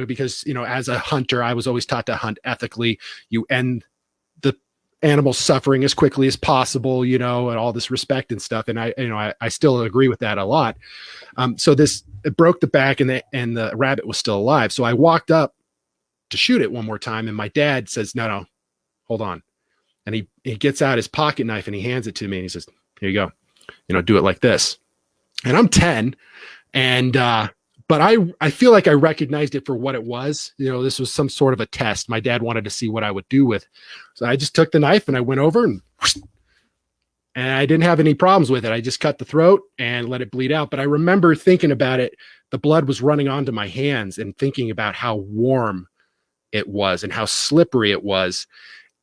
because, as a hunter, I was always taught to hunt ethically. You end the animal suffering as quickly as possible, and all this respect and stuff. And I still agree with that a lot. So it broke the back and the rabbit was still alive. So I walked up to shoot it one more time. And my dad says, no, hold on. And he gets out his pocket knife and he hands it to me. And he says, here you go, do it like this. And I'm 10. And, but I feel like I recognized it for what it was. This was some sort of a test. My dad wanted to see what I would do with. So I just took the knife and I went over and I didn't have any problems with it. I just cut the throat and let it bleed out. But I remember thinking about it. The blood was running onto my hands and thinking about how warm it was and how slippery it was.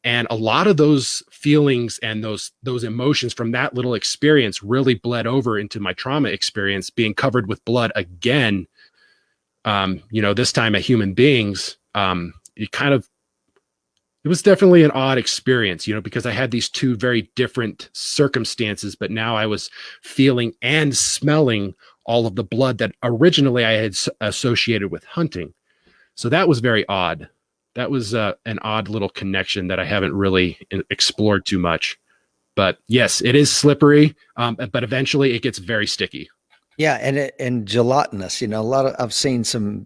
And a lot of those feelings and those emotions from that little experience really bled over into my trauma experience, being covered with blood again. This time at human beings. It was definitely an odd experience, because I had these two very different circumstances, but now I was feeling and smelling all of the blood that originally I had associated with hunting. So that was very odd. That was an odd little connection that I haven't really explored too much. But yes, it is slippery, but eventually it gets very sticky. Yeah, and gelatinous. I've seen some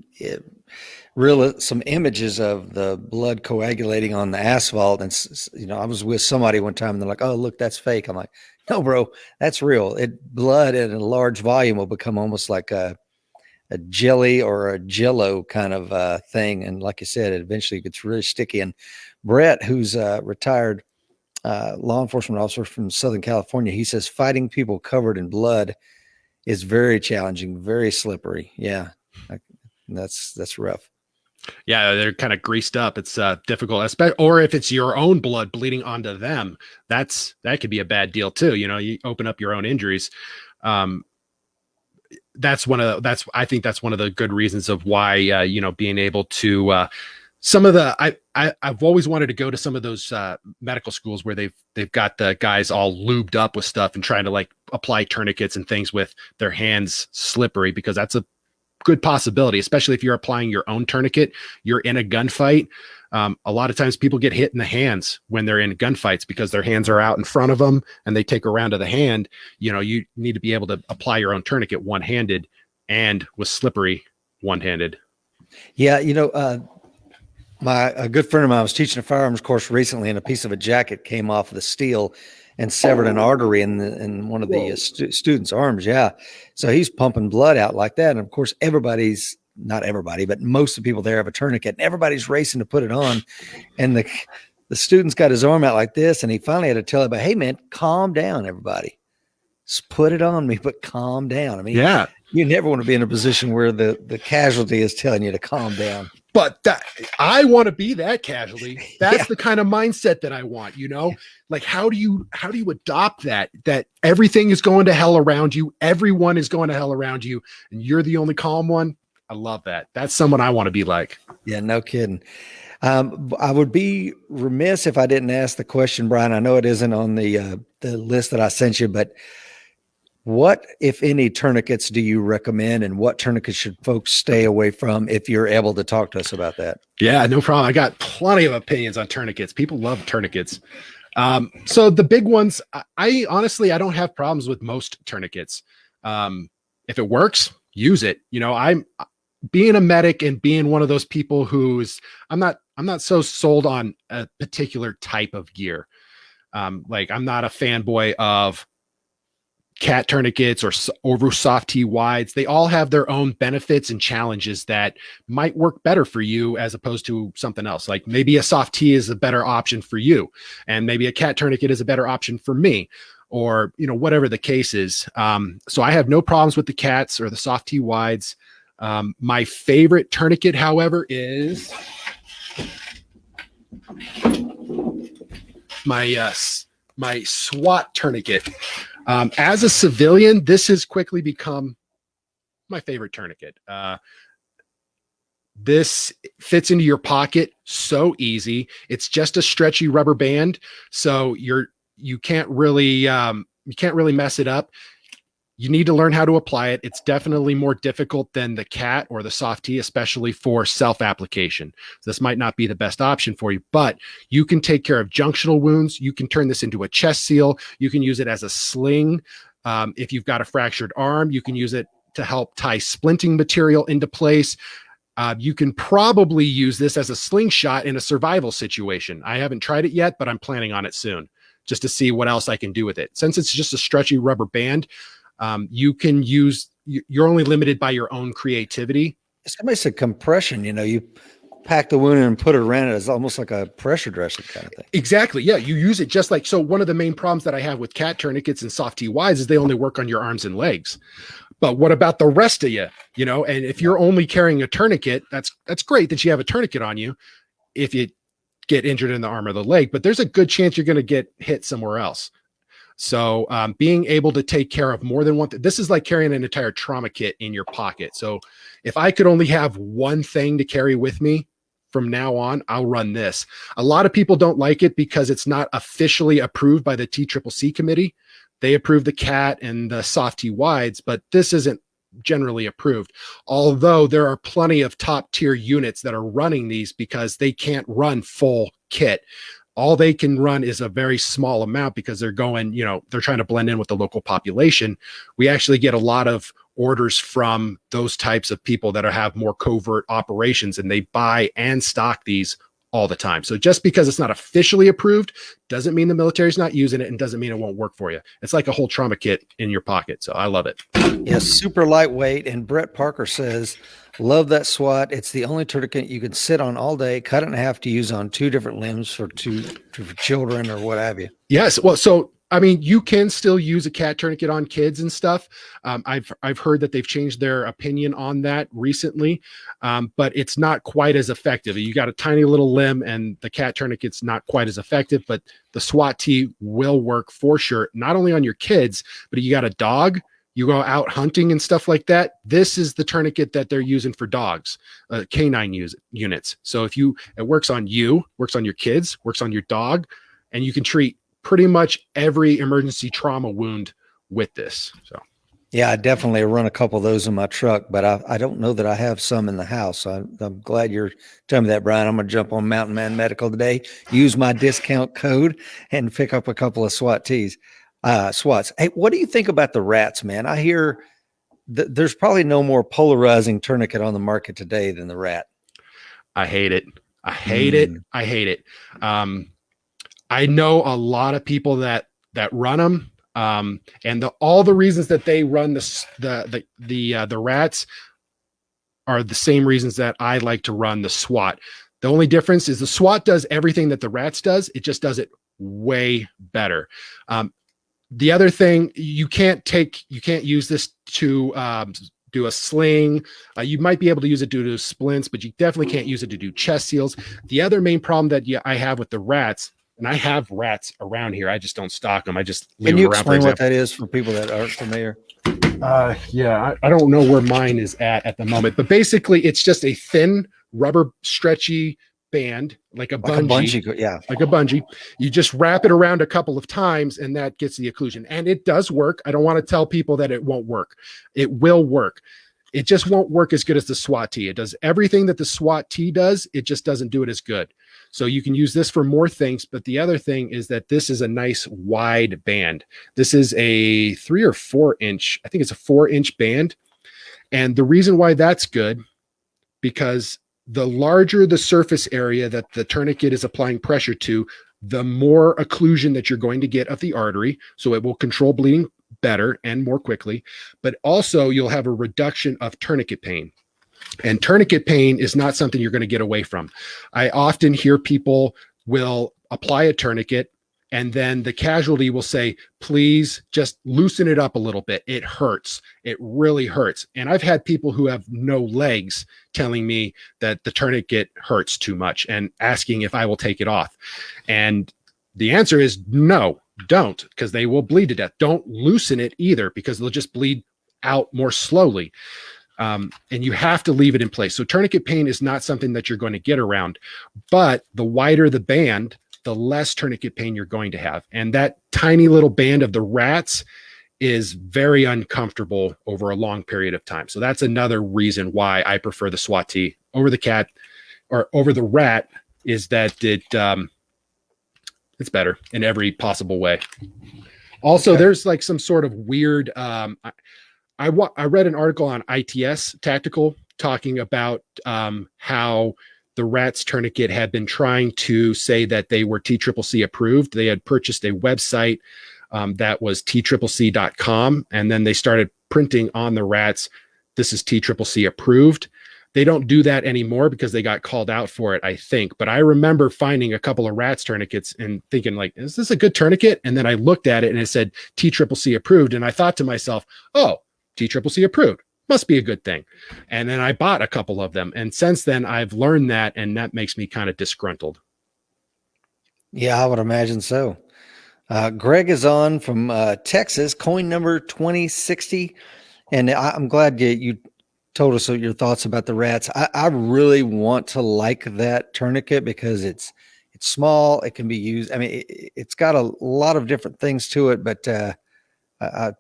some images of the blood coagulating on the asphalt, and I was with somebody one time, and they're like, "Oh, look, that's fake." I'm like, "No, bro, that's real. Blood in a large volume will become almost like a jelly or a jello kind of thing, and like you said, it eventually gets really sticky." And Brett, who's a retired law enforcement officer from Southern California, he says fighting people covered in blood is very challenging, very slippery. Yeah, that's rough. Yeah, they're kind of greased up. It's difficult, especially, or if it's your own blood bleeding onto them, that could be a bad deal too. You open up your own injuries. I think that's one of the good reasons of why being able to some of the I've always wanted to go to some of those medical schools where they've got the guys all lubed up with stuff and trying to like apply tourniquets and things with their hands slippery, because that's a good possibility, especially if you're applying your own tourniquet. You're in a gunfight. A lot of times people get hit in the hands when they're in gunfights because their hands are out in front of them and they take a round to the hand. You need to be able to apply your own tourniquet one-handed and with slippery one-handed. Yeah. A good friend of mine was teaching a firearms course recently, and a piece of a jacket came off the steel and severed an artery in one of the students' arms. Yeah. So he's pumping blood out like that. And of course, not everybody, but most of the people there have a tourniquet, and everybody's racing to put it on. And the student's got his arm out like this, and he finally had to tell everybody, "Hey man, calm down, everybody. Just put it on me, but calm down." I mean, yeah, you never want to be in a position where the casualty is telling you to calm down. But I want to be that casualty. That's the kind of mindset that I want, like, how do you adopt that everything is going to hell around you. Everyone is going to hell around you, and you're the only calm one. I love that. That's someone I want to be like. Yeah, no kidding. I would be remiss if I didn't ask the question, Brian. I know it isn't on the list that I sent you, but what, if any, tourniquets do you recommend, and what tourniquets should folks stay away from if you're able to talk to us about that? Yeah, no problem. I got plenty of opinions on tourniquets. People love tourniquets. So the big ones, I honestly, I don't have problems with most tourniquets. If it works, use it. I'm being a medic and being one of those people I'm not so sold on a particular type of gear. Like, I'm not a fanboy of cat tourniquets or soft T wides. They all have their own benefits and challenges that might work better for you as opposed to something else. Like, maybe a soft T is a better option for you, and maybe a cat tourniquet is a better option for me, or whatever the case is. So I have no problems with the cats or the soft T wides. My favorite tourniquet, however, is my SWAT tourniquet. As a civilian, this has quickly become my favorite tourniquet. This fits into your pocket so easy. It's just a stretchy rubber band, so you can't really mess it up. You need to learn how to apply it. It's definitely more difficult than the cat or the soft T, especially for self-application. This might not be the best option for you, but you can take care of junctional wounds. You can turn this into a chest seal. You can use it as a sling. If you've got a fractured arm, you can use it to help tie splinting material into place. You can probably use this as a slingshot in a survival situation. I haven't tried it yet, but I'm planning on it soon, just to see what else I can do with it. Since it's just a stretchy rubber band, you're only limited by your own creativity. Somebody said compression, you pack the wound and put it around it as almost like a pressure dressing kind of thing. Exactly. Yeah. You use it just like, so one of the main problems that I have with cat tourniquets and soft TYs is they only work on your arms and legs. But what about the rest of you? And if you're only carrying a tourniquet, that's great that you have a tourniquet on you if you get injured in the arm or the leg, but there's a good chance you're going to get hit somewhere else. So being able to take care of more than one this is like carrying an entire trauma kit in your pocket. So if I could only have one thing to carry with me from now on, I'll run this. A lot of people don't like it because it's not officially approved by the TCCC committee. They approve the cat and the soft T wides, but this isn't generally approved. Although there are plenty of top tier units that are running these because they can't run full kit. All they can run is a very small amount because they're going, they're trying to blend in with the local population. We actually get a lot of orders from those types of people that have more covert operations, and they buy and stock these all the time. So just because it's not officially approved doesn't mean the military's not using it, and doesn't mean it won't work for you. It's like a whole trauma kit in your pocket. So I love it. Yes, super lightweight. And Brett Parker says, love that SWAT. It's the only tourniquet you can sit on all day, cut it in half to use on 2 different limbs for children or what have you. Yes. Well, so I mean, you can still use a cat tourniquet on kids and stuff. I've heard that they've changed their opinion on that recently, but it's not quite as effective. You got a tiny little limb, and the cat tourniquet's not quite as effective. But the SWAT T will work for sure, not only on your kids, but if you got a dog, you go out hunting and stuff like that. This is the tourniquet that they're using for dogs, canine units. So it works on you, works on your kids, works on your dog, and you can treat pretty much every emergency trauma wound with this. So, yeah, I definitely run a couple of those in my truck, but I don't know that I have some in the house. So I'm glad you're telling me that, Brian. I'm going to jump on Mountain Man Medical today, use my discount code, and pick up a couple of SWAT T's. SWATs. Hey, what do you think about the rats, man? I hear there's probably no more polarizing tourniquet on the market today than the rat. I hate it. I hate it. I hate it. I know a lot of people that run them, and all the reasons that they run the rats are the same reasons that I like to run the SWAT. The only difference is the SWAT does everything that the rats does. It just does it way better. The other thing, you can't use this to do a sling. You might be able to use it to do splints, but you definitely can't use it to do chest seals. The other main problem that I have with the rats, and I have rats around here, I just don't stock them. I just leave them around. Can you explain what that is for people that aren't familiar? Yeah, I don't know where mine is at the moment, but basically it's just a thin rubber stretchy band, like a bungee. Yeah, like a bungee. You just wrap it around a couple of times, and that gets the occlusion. And it does work. I don't want to tell people that it won't work. It will work. It just won't work as good as the SWAT T. It does everything that the SWAT T does. It just doesn't do it as good. So you can use this for more things. But the other thing is that this is a nice wide band. This is a 3 or 4 inch. I think it's a 4-inch band. And the reason why that's good, because the larger the surface area that the tourniquet is applying pressure to, the more occlusion that you're going to get of the artery. So it will control bleeding better and more quickly, but also you'll have a reduction of tourniquet pain. And tourniquet pain is not something you're going to get away from. I often hear people will apply a tourniquet, and then the casualty will say, please just loosen it up a little bit. It hurts. It really hurts. And I've had people who have no legs telling me that the tourniquet hurts too much and asking if I will take it off. And the answer is no, don't, because they will bleed to death. Don't loosen it either, because they'll just bleed out more slowly. And you have to leave it in place. So tourniquet pain is not something that you're going to get around, but the wider the band, the less tourniquet pain you're going to have. And that tiny little band of the rats is very uncomfortable over a long period of time. So that's another reason why I prefer the SWAT T over the cat or over the rat, is that it's better in every possible way. Also, there's like some sort of weird, I read an article on ITS Tactical talking about how the rats tourniquet had been trying to say that they were TCCC approved. They had purchased a website that was tccc.com, and then they started printing on the rats, this is TCCC approved. They don't do that anymore because they got called out for it, I think. But I remember finding a couple of rats tourniquets and thinking, like, is this a good tourniquet? And then I looked at it and it said TCCC approved. And I thought to myself, oh, TCCC approved. Must be a good thing. And then I bought a couple of them. And since then, I've learned that, and that makes me kind of disgruntled. Yeah, I would imagine so. Greg is on from Texas, coin number 2060. And I'm glad you told us your thoughts about the rats. I really want to like that tourniquet because it's small. It can be used. I mean, it's got a lot of different things to it, but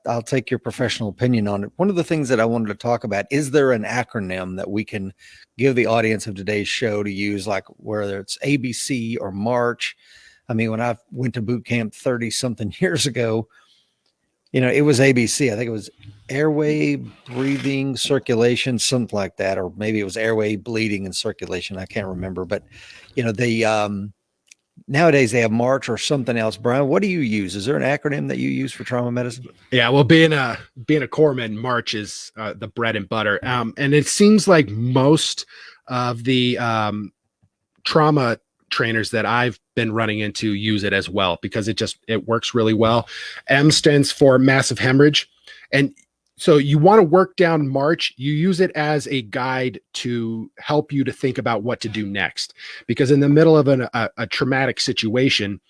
I'll take your professional opinion on it. One of the things that I wanted to talk about, is there an acronym that we can give the audience of today's show to use, like whether it's ABC or March? I mean, when I went to boot camp 30 something years ago, it was ABC. I think it was airway, breathing, circulation, something like that. Or maybe it was airway, bleeding, and circulation. I can't remember. But, nowadays they have March or something else. Brian, what do you use? Is there an acronym that you use for trauma medicine? Yeah, well, being a corpsman, March is the bread and butter. And it seems like most of the trauma trainers that I've been running into use it as well, because it works really well. M stands for massive hemorrhage. And so you want to work down March. You use it as a guide to help you to think about what to do next, because in the middle of a traumatic situation,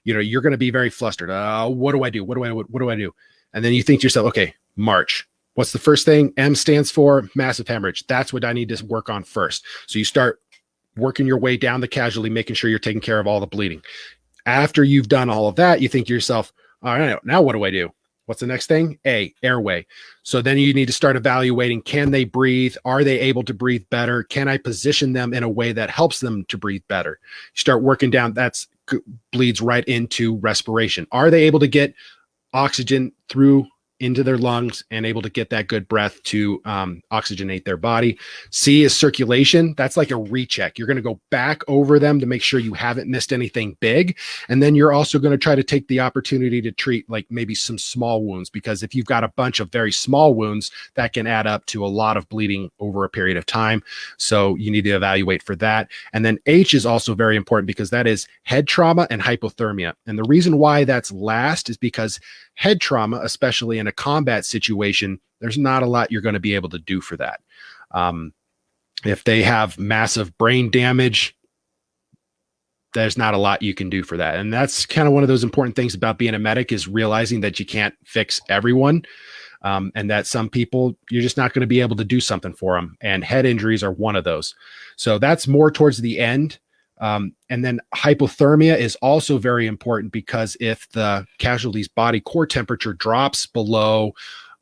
you're going to be very flustered. What do I do? What do I do? And then you think to yourself, okay, March. What's the first thing? M stands for massive hemorrhage. That's what I need to work on first. So you start working your way down the casualty, making sure you're taking care of all the bleeding. After you've done all of that, you think to yourself, all right, now what do I do? What's the next thing? A, airway. So then you need to start evaluating, can they breathe? Are they able to breathe better? Can I position them in a way that helps them to breathe better? You start working down, that's bleeds right into respiration. Are they able to get oxygen through into their lungs and able to get that good breath to oxygenate their body? C is circulation. That's like a recheck. You're going to go back over them to make sure you haven't missed anything big. And then you're also going to try to take the opportunity to treat like maybe some small wounds, because if you've got a bunch of very small wounds, that can add up to a lot of bleeding over a period of time. So you need to evaluate for that. And then H is also very important, because that is head trauma and hypothermia. And the reason why that's last is because head trauma, especially in a combat situation, there's not a lot you're going to be able to do for that. If they have massive brain damage, there's not a lot you can do for that. And that's kind of one of those important things about being a medic, is realizing that you can't fix everyone. And that some people, you're just not going to be able to do something for them. And head injuries are one of those. So that's more towards the end. And then hypothermia is also very important, because if the casualty's body core temperature drops below,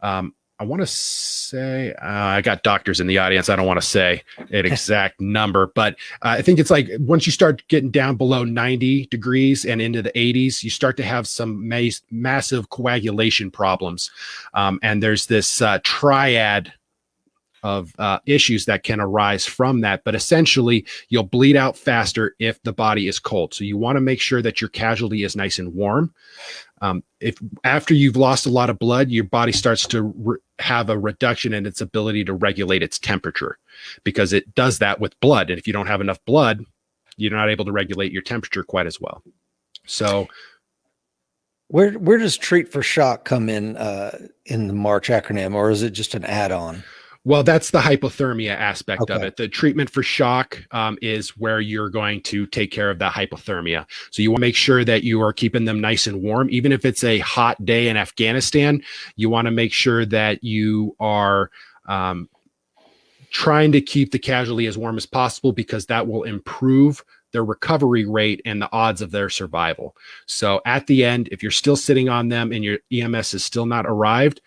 I want to say, I got doctors in the audience, I don't want to say an exact number, but I think it's like once you start getting down below 90 degrees and into the 80s, you start to have some massive coagulation problems. And there's this triad of issues that can arise from that. But essentially, you'll bleed out faster if the body is cold. So you want to make sure that your casualty is nice and warm. If after you've lost a lot of blood, your body starts to have a reduction in its ability to regulate its temperature, because it does that with blood. And if you don't have enough blood, you're not able to regulate your temperature quite as well. So where does treat for shock come in the March acronym, or is it just an add-on? Well, that's the hypothermia aspect of it. The treatment for shock is where you're going to take care of that hypothermia. So you want to make sure that you are keeping them nice and warm. Even if it's a hot day in Afghanistan, you want to make sure that you are trying to keep the casualty as warm as possible, because that will improve their recovery rate and the odds of their survival. So at the end, if you're still sitting on them and your EMS has still not arrived,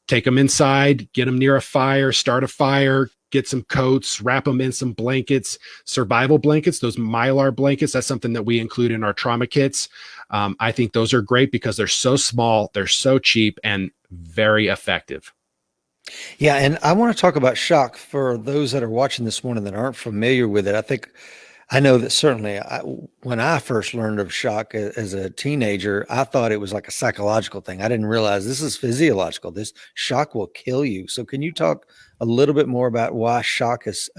take them inside, get them near a fire, start a fire, get some coats, wrap them in some blankets, survival blankets, those Mylar blankets. That's something that we include in our trauma kits. I think those are great because they're so small, they're so cheap, and very effective. Yeah, and I want to talk about shock for those that are watching this morning that aren't familiar with it. I know that certainly when I first learned of shock as a teenager, I thought it was like a psychological thing. I didn't realize this is physiological. This shock will kill you. So can you talk a little bit more about why shock is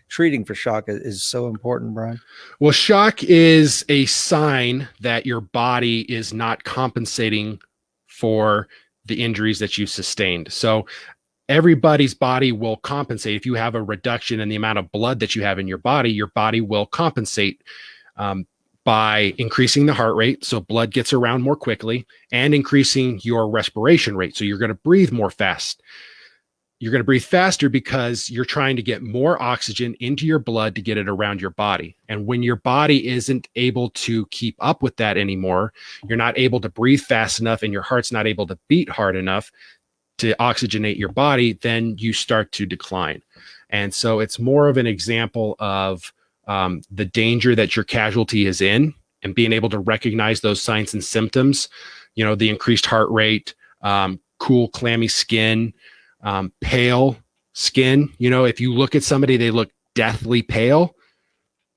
treating for shock is so important, Brian? Well, shock is a sign that your body is not compensating for the injuries that you sustained. So everybody's body will compensate. If you have a reduction in the amount of blood that you have in your body will compensate by increasing the heart rate, so blood gets around more quickly, and increasing your respiration rate, so you're going to breathe more fast. you're going to breathe faster because you're trying to get more oxygen into your blood to get it around your body. And when your body isn't able to keep up with that anymore, you're not able to breathe fast enough and your heart's not able to beat hard enough to oxygenate your body, then you start to decline. And so it's more of an example of the danger that your casualty is in, and being able to recognize those signs and symptoms, the increased heart rate, cool, clammy skin, pale skin. If you look at somebody, they look deathly pale,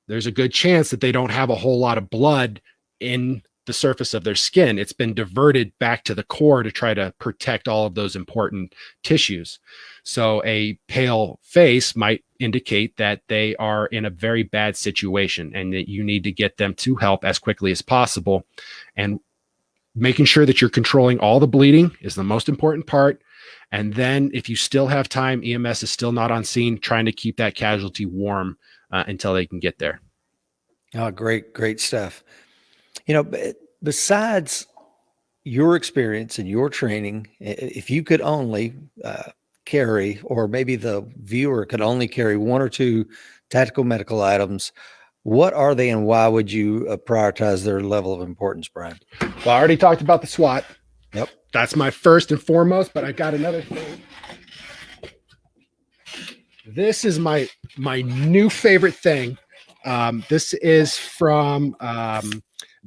there's a good chance that they don't have a whole lot of blood in the surface of their skin. It's been diverted back to the core to try to protect all of those important tissues. So a pale face might indicate that they are in a very bad situation and that you need to get them to help as quickly as possible. And making sure that you're controlling all the bleeding is the most important part. And then if you still have time, EMS is still not on scene, trying to keep that casualty warm until they can get there. Oh, great stuff. Besides your experience and your training, if you could only carry, or maybe the viewer could only carry one or two tactical medical items, what are they and why would you prioritize their level of importance, Brian? Well, I already talked about the SWAT. Yep. That's my first and foremost, but I got another thing. This is my new favorite thing. This is from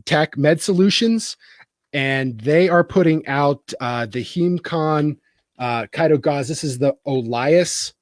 Tech Med Solutions, and they are putting out the Hemcon Kaito gauze. This is the Olias,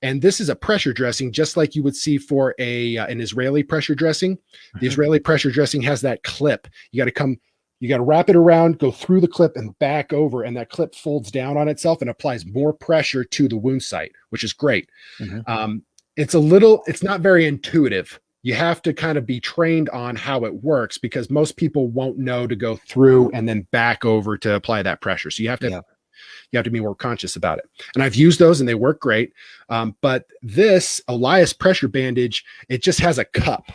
and this is a pressure dressing, just like you would see for an Israeli pressure dressing. The Israeli pressure dressing has that clip. You got to wrap it around, go through the clip and back over, and that clip folds down on itself and applies more pressure to the wound site, which is great. Mm-hmm. It's not very intuitive. You have to kind of be trained on how it works, because most people won't know to go through and then back over to apply that pressure. So you have to be more conscious about it. And I've used those and they work great. But this Elias pressure bandage, it just has a cup.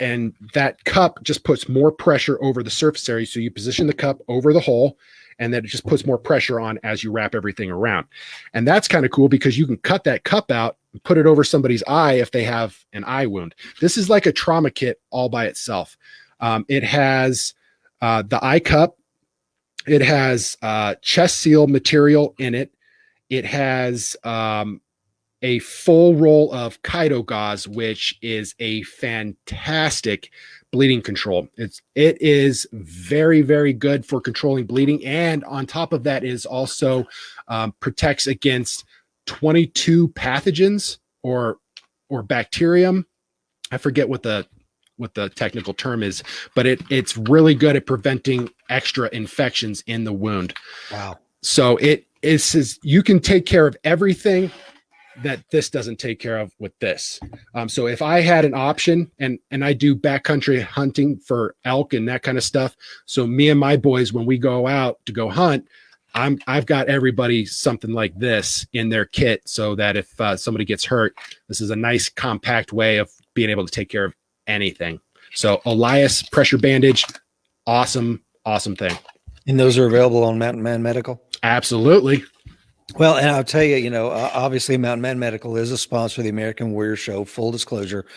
And that cup just puts more pressure over the surface area. So you position the cup over the hole, and then it just puts more pressure on as you wrap everything around. And that's kind of cool, because you can cut that cup out and put it over somebody's eye if they have an eye wound. This is like a trauma kit all by itself. It has the eye cup. It has chest seal material in it. It has a full roll of Kaito gauze, which is a fantastic bleeding control. It is very, very good for controlling bleeding. And on top of that is also protects against 22 pathogens or bacterium. I forget what the technical term is, but it's really good at preventing extra infections in the wound. Wow. So it says you can take care of everything that this doesn't take care of with this. So if I had an option, and I do backcountry hunting for elk and that kind of stuff. So me and my boys, when we go out to go hunt, I've got everybody something like this in their kit, so that if somebody gets hurt, this is a nice compact way of being able to take care of anything. So Elias pressure bandage, awesome thing. And those are available on Mountain Man Medical? Absolutely. Well, and I'll tell you, obviously Mountain Man Medical is a sponsor of the American Warrior Show. Full disclosure,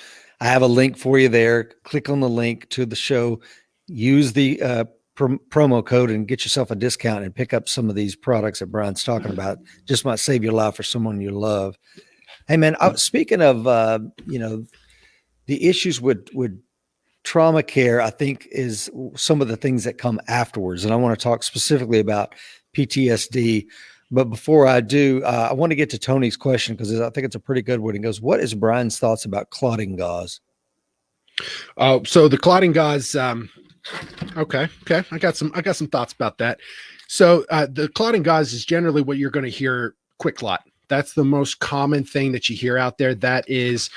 I have a link for you there. Click on the link to the show, use the promo code and get yourself a discount and pick up some of these products that Brian's talking about. Just might save your life for someone you love. Hey man, speaking of, the issues with trauma care, I think is some of the things that come afterwards. And I want to talk specifically about PTSD. But before I do, I want to get to Tony's question, because I think it's a pretty good one. He goes, what is Brian's thoughts about clotting gauze? So the clotting gauze, okay. I got some thoughts about that. So the clotting gauze is generally what you're going to hear, quick clot. That's the most common thing that you hear out there. That is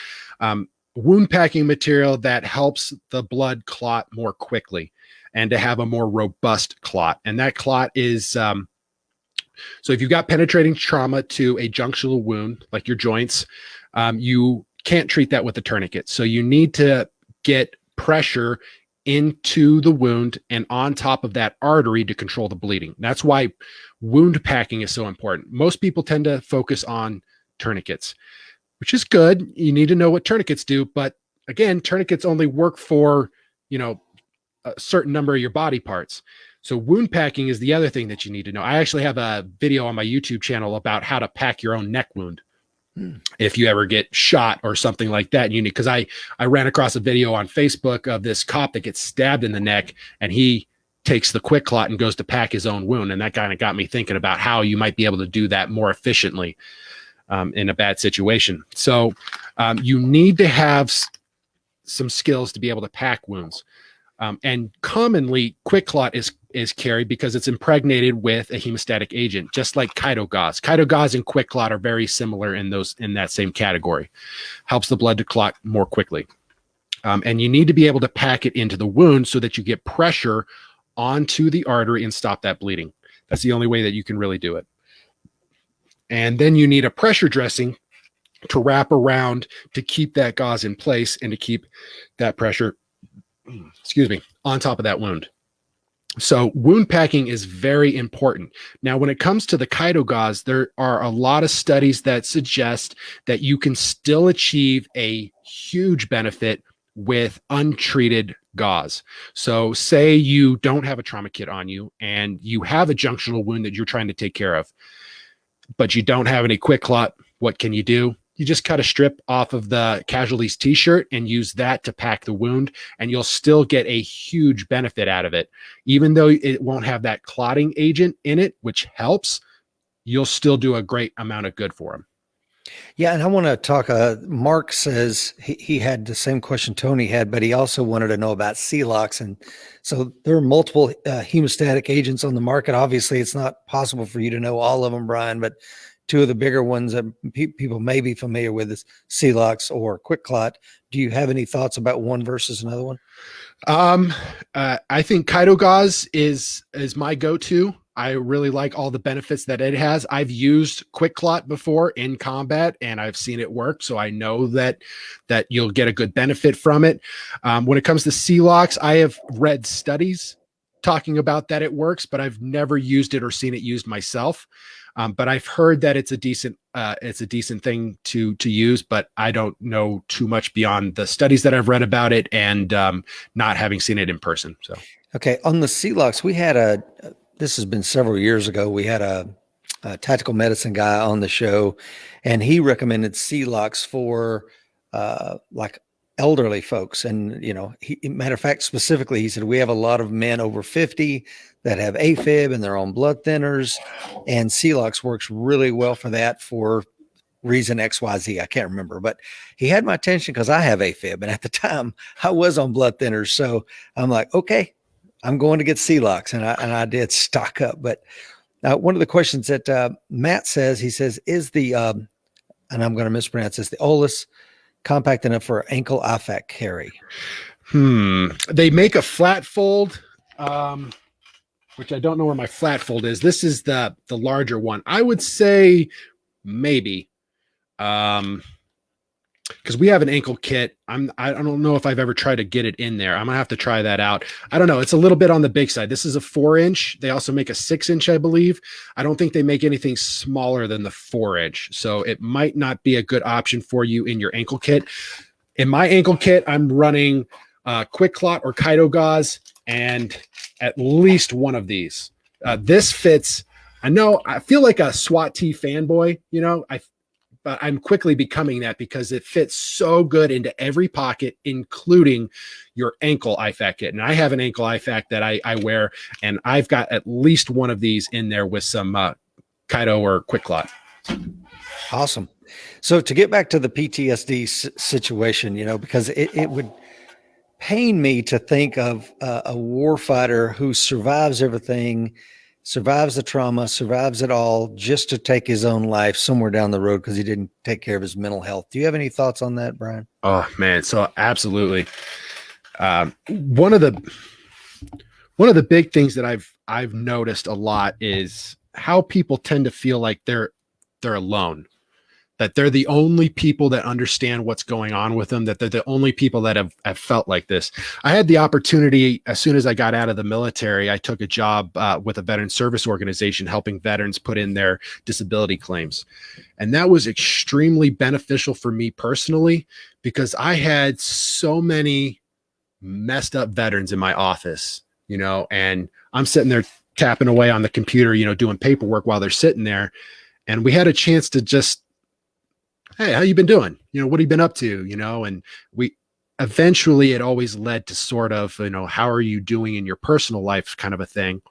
wound packing material that helps the blood clot more quickly and to have a more robust clot. And that clot is... So if you've got penetrating trauma to a junctional wound, like your joints, you can't treat that with a tourniquet. So you need to get pressure into the wound and on top of that artery to control the bleeding. That's why wound packing is so important. Most people tend to focus on tourniquets, which is good. You need to know what tourniquets do, but again, tourniquets only work for, a certain number of your body parts. So wound packing is the other thing that you need to know. I actually have a video on my YouTube channel about how to pack your own neck wound. If you ever get shot or something like that, you need, because I ran across a video on Facebook of this cop that gets stabbed in the neck, and he takes the quick clot and goes to pack his own wound. And that kind of got me thinking about how you might be able to do that more efficiently in a bad situation. So you need to have some skills to be able to pack wounds. And commonly, quick clot is carried because it's impregnated with a hemostatic agent, just like Chito gauze. Chito gauze and quick clot are very similar in that same category. Helps the blood to clot more quickly. And you need to be able to pack it into the wound so that you get pressure onto the artery and stop that bleeding. That's the only way that you can really do it. And then you need a pressure dressing to wrap around to keep that gauze in place and to keep that pressure, on top of that wound. So wound packing is very important. Now, when it comes to the Chito gauze, there are a lot of studies that suggest that you can still achieve a huge benefit with untreated gauze. So say you don't have a trauma kit on you and you have a junctional wound that you're trying to take care of, but you don't have any quick clot. What can you do? You just cut a strip off of the casualty's t-shirt and use that to pack the wound, and you'll still get a huge benefit out of it. Even though it won't have that clotting agent in it, which helps, you'll still do a great amount of good for them. Yeah, and I want to talk. Mark says he had the same question Tony had, but he also wanted to know about Celox. And so there are multiple hemostatic agents on the market. Obviously, it's not possible for you to know all of them, Brian, but two of the bigger ones that people may be familiar with is Celox or Quick Clot. Do you have any thoughts about one versus another one? I think Chito gauze is my go-to. I really like all the benefits that it has. I've used Quick Clot before in combat, and I've seen it work, so I know that you'll get a good benefit from it. When it comes to Celox, I have read studies talking about that it works, but I've never used it or seen it used myself. But I've heard that it's a decent thing to use, but I don't know too much beyond the studies that I've read about it and not having seen it in person. So, okay, on the Celox, we had this has been several years ago. We had a tactical medicine guy on the show, and he recommended Celox for like elderly folks. And, matter of fact, specifically, he said, we have a lot of men over 50 that have AFib and they're on blood thinners, and Celox works really well for that for reason XYZ. I can't remember, but he had my attention because I have AFib. And at the time I was on blood thinners. So I'm like, okay, I'm going to get Celox. And I did stock up. But one of the questions that Matt says, he says, is the, and I'm going to mispronounce this, the Olus compact enough for ankle IFAC carry? They make a flat fold, which I don't know where my flat fold is. This is the larger one. I would say maybe, because we have an ankle kit. I don't know if I've ever tried to get it in there. I'm gonna have to try that out. I don't know. It's a little bit on the big side. This is a 4-inch. They also make a 6-inch, I believe. I don't think they make anything smaller than the 4-inch. So it might not be a good option for you in your ankle kit. In my ankle kit, I'm running Quick Clot or Chito gauze and at least one of these. This fits. I feel like a SWAT T fanboy, but I'm quickly becoming that because it fits so good into every pocket, including your ankle IFAC kit. And I have an ankle IFAC that I wear, and I've got at least one of these in there with some Chito or Quick Clot. Awesome. So to get back to the PTSD situation, because it would pain me to think of a war fighter who survives everything, survives the trauma, survives it all, just to take his own life somewhere down the road because he didn't take care of his mental health. Do you have any thoughts on that, Brian? Oh man, so absolutely. One of the big things that I've noticed a lot is how people tend to feel like they're alone. that they're the only people that understand what's going on with them, that they're the only people that have felt like this. I had the opportunity, as soon as I got out of the military, I took a job with a veteran service organization helping veterans put in their disability claims. And that was extremely beneficial for me personally, because I had so many messed up veterans in my office, and I'm sitting there tapping away on the computer, doing paperwork while they're sitting there. And we had a chance to just, hey, how you been doing? What have you been up to? And we eventually, it always led to sort of, how are you doing in your personal life kind of a thing.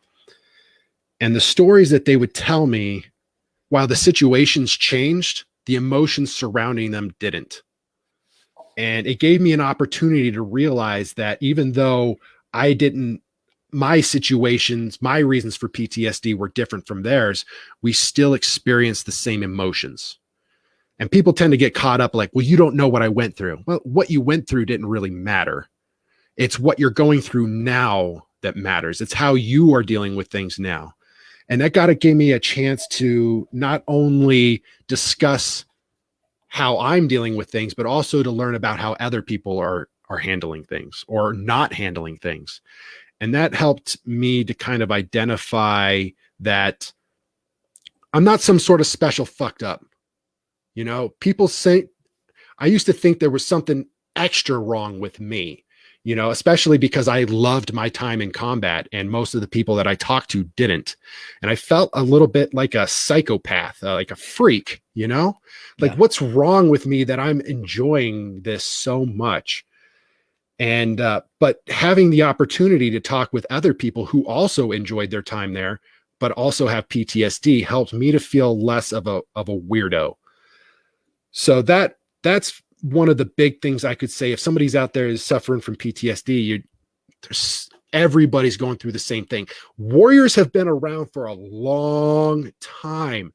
And the stories that they would tell me, while the situations changed, the emotions surrounding them didn't. And it gave me an opportunity to realize that even though my situations, my reasons for PTSD were different from theirs, we still experienced the same emotions. And people tend to get caught up like, well, you don't know what I went through. Well, what you went through didn't really matter. It's what you're going through now that matters. It's how you are dealing with things now. And that gave me a chance to not only discuss how I'm dealing with things, but also to learn about how other people are handling things or not handling things. And that helped me to kind of identify that I'm not some sort of special fucked up. People say, I used to think there was something extra wrong with me, especially because I loved my time in combat and most of the people that I talked to didn't. And I felt a little bit like a psychopath, like a freak, like what's wrong with me that I'm enjoying this so much. And, but having the opportunity to talk with other people who also enjoyed their time there, but also have PTSD helped me to feel less of a weirdo. So that's one of the big things I could say. If somebody's out there is suffering from PTSD, everybody's going through the same thing. Warriors have been around for a long time.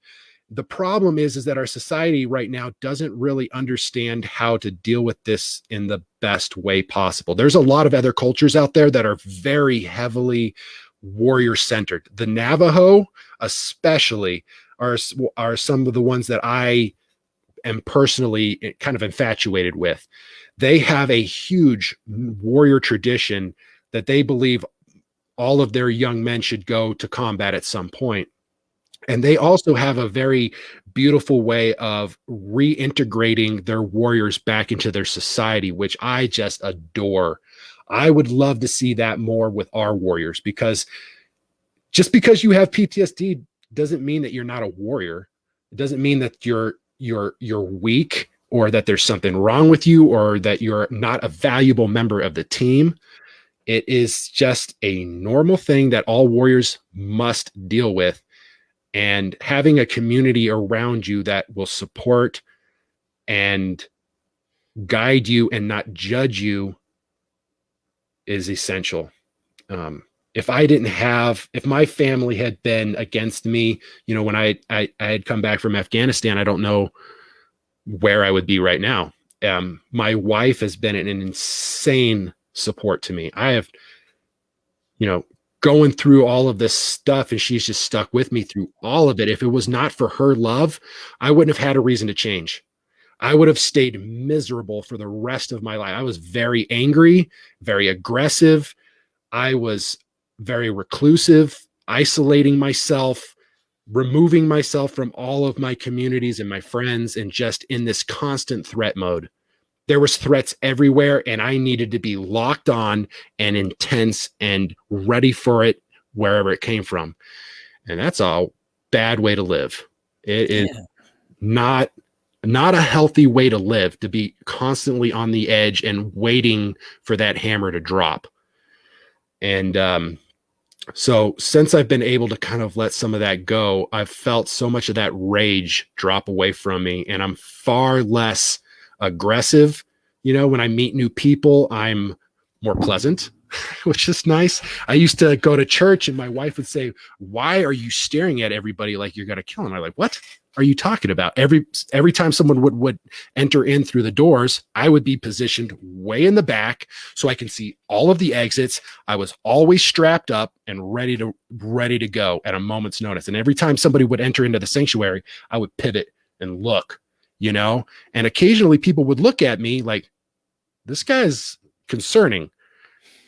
The problem is that our society right now doesn't really understand how to deal with this in the best way possible. There's a lot of other cultures out there that are very heavily warrior centered. The Navajo, especially, are some of the ones that I am personally kind of infatuated with. They have a huge warrior tradition that they believe all of their young men should go to combat at some point. And they also have a very beautiful way of reintegrating their warriors back into their society, which I just adore. I would love to see that more with our warriors, because just because you have PTSD doesn't mean that you're not a warrior. It doesn't mean that you're weak or that there's something wrong with you or that you're not a valuable member of the team. It is just a normal thing that all warriors must deal with. And having a community around you that will support and guide you and not judge you is essential. If my family had been against me, when I had come back from Afghanistan, I don't know where I would be right now. My wife has been an insane support to me. I have, going through all of this stuff, and she's just stuck with me through all of it. If it was not for her love, I wouldn't have had a reason to change. I would have stayed miserable for the rest of my life. I was very angry, very aggressive. I was very reclusive, isolating myself, removing myself from all of my communities and my friends, and just in this constant threat mode. There was threats everywhere, and I needed to be locked on and intense and ready for it wherever it came from. And that's a bad way to live. It is not a healthy way to live, to be constantly on the edge and waiting for that hammer to drop. And so since I've been able to kind of let some of that go, I've felt so much of that rage drop away from me, and I'm far less aggressive. When I meet new people, I'm more pleasant, which is nice. I used to go to church and my wife would say, "Why are you staring at everybody like you're going to kill them?" I'm like, "What are you talking about?" Every time someone would enter in through the doors, I would be positioned way in the back so I can see all of the exits. I was always strapped up and ready to go at a moment's notice. And every time somebody would enter into the sanctuary, I would pivot and look, and occasionally people would look at me like, this guy's concerning.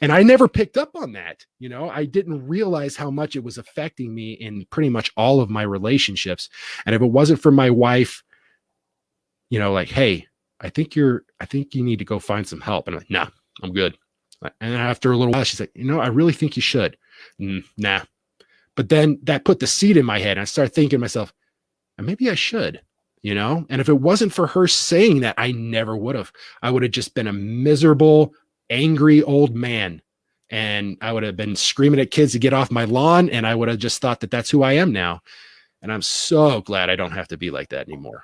And I never picked up on that. I didn't realize how much it was affecting me in pretty much all of my relationships. And if it wasn't for my wife, like, hey, I think you need to go find some help. And I'm like, nah, I'm good. And after a little while, she's like, I really think you should. Nah. But then that put the seed in my head. And I started thinking to myself, maybe I should, and if it wasn't for her saying that, I never would have. I would have just been a miserable, angry old man. And I would have been screaming at kids to get off my lawn. And I would have just thought that that's who I am now. And I'm so glad I don't have to be like that anymore.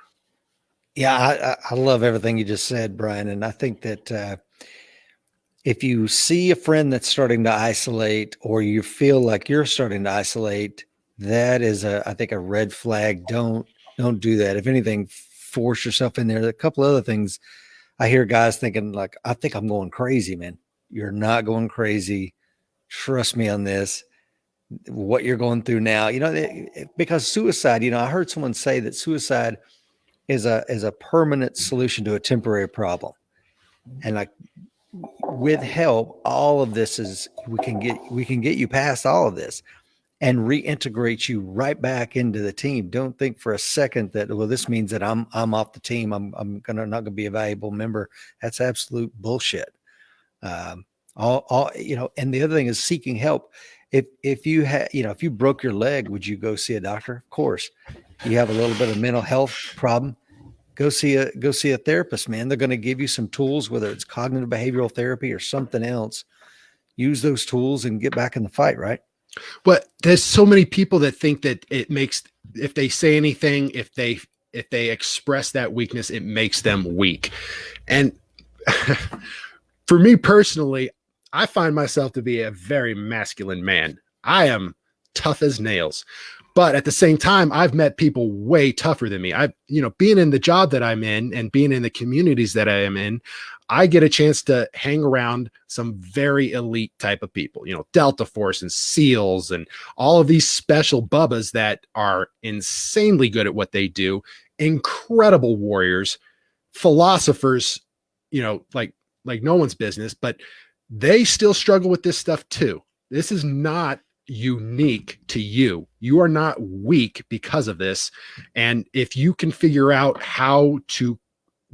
Yeah, I love everything you just said, Brian. And I think that if you see a friend that's starting to isolate, or you feel like you're starting to isolate, that is I think a red flag. Don't do that. If anything, force yourself in there. A couple other things I hear guys thinking like, I think I'm going crazy, man. You're not going crazy. Trust me on this. What you're going through now, because suicide, I heard someone say that suicide is a permanent solution to a temporary problem. And like, with help, all of this we can get you past all of this and reintegrate you right back into the team. Don't think for a second that, well, this means that I'm off the team. I'm not gonna be a valuable member. That's absolute bullshit. And the other thing is seeking help. If you broke your leg, would you go see a doctor? Of course. You have a little bit of mental health problem, go see a therapist, man. They're going to give you some tools, whether it's cognitive behavioral therapy or something else. Use those tools and get back in the fight, right? But there's so many people that think that it makes, if they say anything, if they express that weakness, it makes them weak. And for me personally, I find myself to be a very masculine man. I am tough as nails. But at the same time, I've met people way tougher than me. Being in the job that I'm in and being in the communities that I am in, I get a chance to hang around some very elite type of people, Delta Force and SEALs and all of these special bubbas that are insanely good at what they do, incredible warriors, philosophers, like no one's business, but they still struggle with this stuff too. This is not unique to you. You are not weak because of this. And if you can figure out how to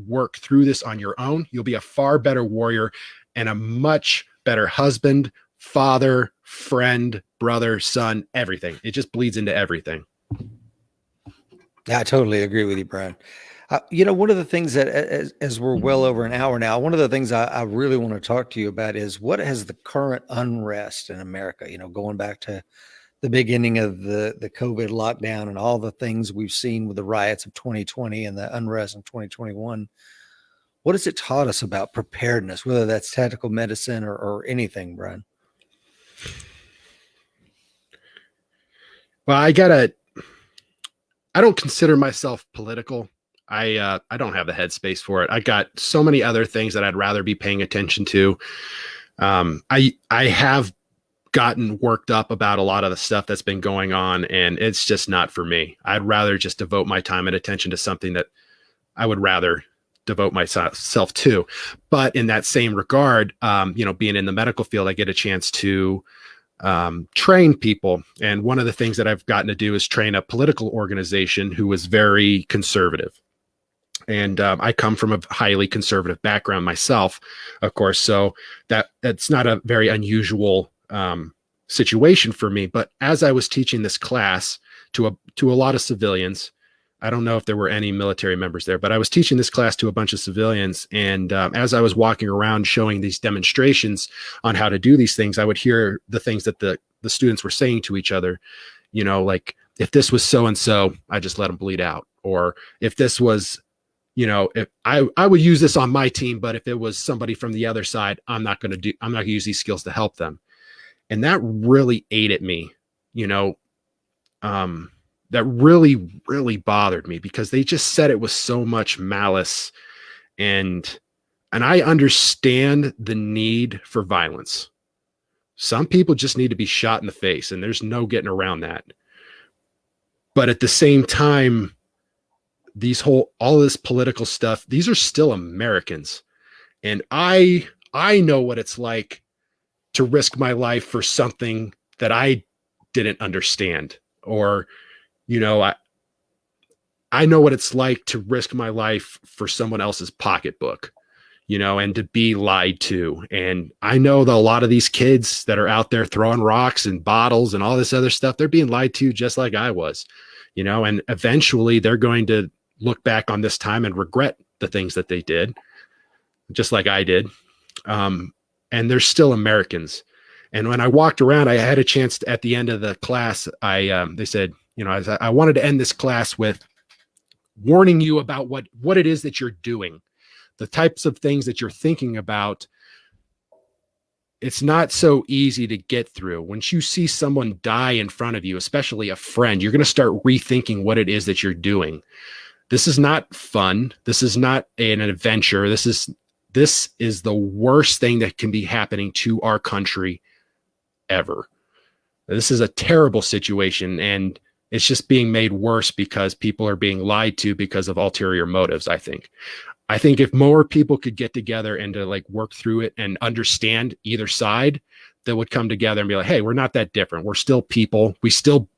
work through this on your own, you'll be a far better warrior and a much better husband, father, friend, brother, son, everything. It just bleeds into everything. Yeah, I totally agree with you, Brian. One of the things that, as we're well over an hour now, one of the things I really want to talk to you about is what has the current unrest in America, going back to the beginning of the COVID lockdown and all the things we've seen with the riots of 2020 and the unrest in 2021. What has it taught us about preparedness, whether that's tactical medicine or anything, Brian? Well, I don't consider myself political. I don't have the headspace for it. I got so many other things that I'd rather be paying attention to. I have gotten worked up about a lot of the stuff that's been going on, and it's just not for me. I'd rather just devote my time and attention to something that I would rather devote myself to. But in that same regard, being in the medical field, I get a chance to train people. And one of the things that I've gotten to do is train a political organization who is very conservative. And I come from a highly conservative background myself, of course, so that's not a very unusual situation for me. But as I was teaching this class to a lot of civilians, I don't know if there were any military members there, but I was teaching this class to a bunch of civilians. And as I was walking around showing these demonstrations on how to do these things, I would hear the things that the students were saying to each other, like, if this was so-and-so, I just let them bleed out. Or if this was, if I would use this on my team, but if it was somebody from the other side, I'm not going to use these skills to help them. And that really ate at me, that really, really bothered me because they just said it with so much malice. And I understand the need for violence. Some people just need to be shot in the face, and there's no getting around that. But at the same time, all of this political stuff, these are still Americans. And I know what it's like to risk my life for something that I didn't understand, or, I know what it's like to risk my life for someone else's pocketbook, and to be lied to. And I know that a lot of these kids that are out there throwing rocks and bottles and all this other stuff, they're being lied to just like I was, and eventually they're going to look back on this time and regret the things that they did, just like I did. And they're still Americans. And when I walked around, I had a chance at the end of the class, they said, I wanted to end this class with warning you about what it is that you're doing, the types of things that you're thinking about. It's not so easy to get through. Once you see someone die in front of you, especially a friend, you're going to start rethinking what it is that you're doing. This is not fun. This is not an adventure. This is the worst thing that can be happening to our country ever. This is a terrible situation, and it's just being made worse because people are being lied to because of ulterior motives. I think if more people could get together and to work through it and understand either side, that would come together and be like, hey, we're not that different. We're still people. We still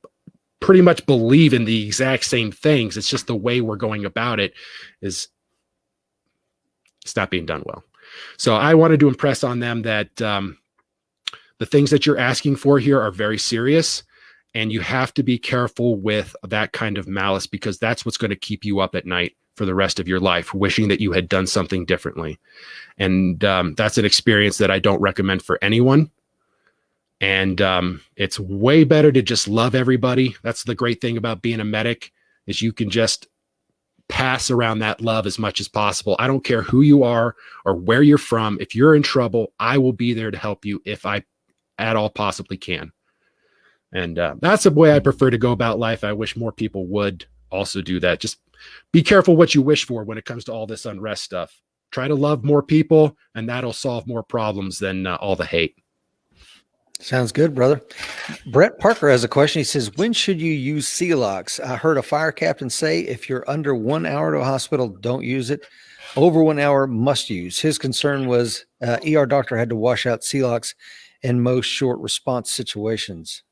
pretty much believe in the exact same things. It's just the way we're going about it it's not being done well. So I wanted to impress on them that the things that you're asking for here are very serious, and you have to be careful with that kind of malice, because that's what's going to keep you up at night for the rest of your life, wishing that you had done something differently. And that's an experience that I don't recommend for anyone. And it's way better to just love everybody. That's the great thing about being a medic, is you can just pass around that love as much as possible. I don't care who you are or where you're from. If you're in trouble, I will be there to help you if I at all possibly can. And that's the way I prefer to go about life. I wish more people would also do that. Just be careful what you wish for when it comes to all this unrest stuff. Try to love more people, and that'll solve more problems than all the hate. Sounds good, brother. Brett Parker has a question. He says, when should you use Celox? I heard a fire captain say if you're under 1 hour to a hospital, don't use it. Over 1 hour, must use. His concern was ER doctor had to wash out Celox in most short response situations.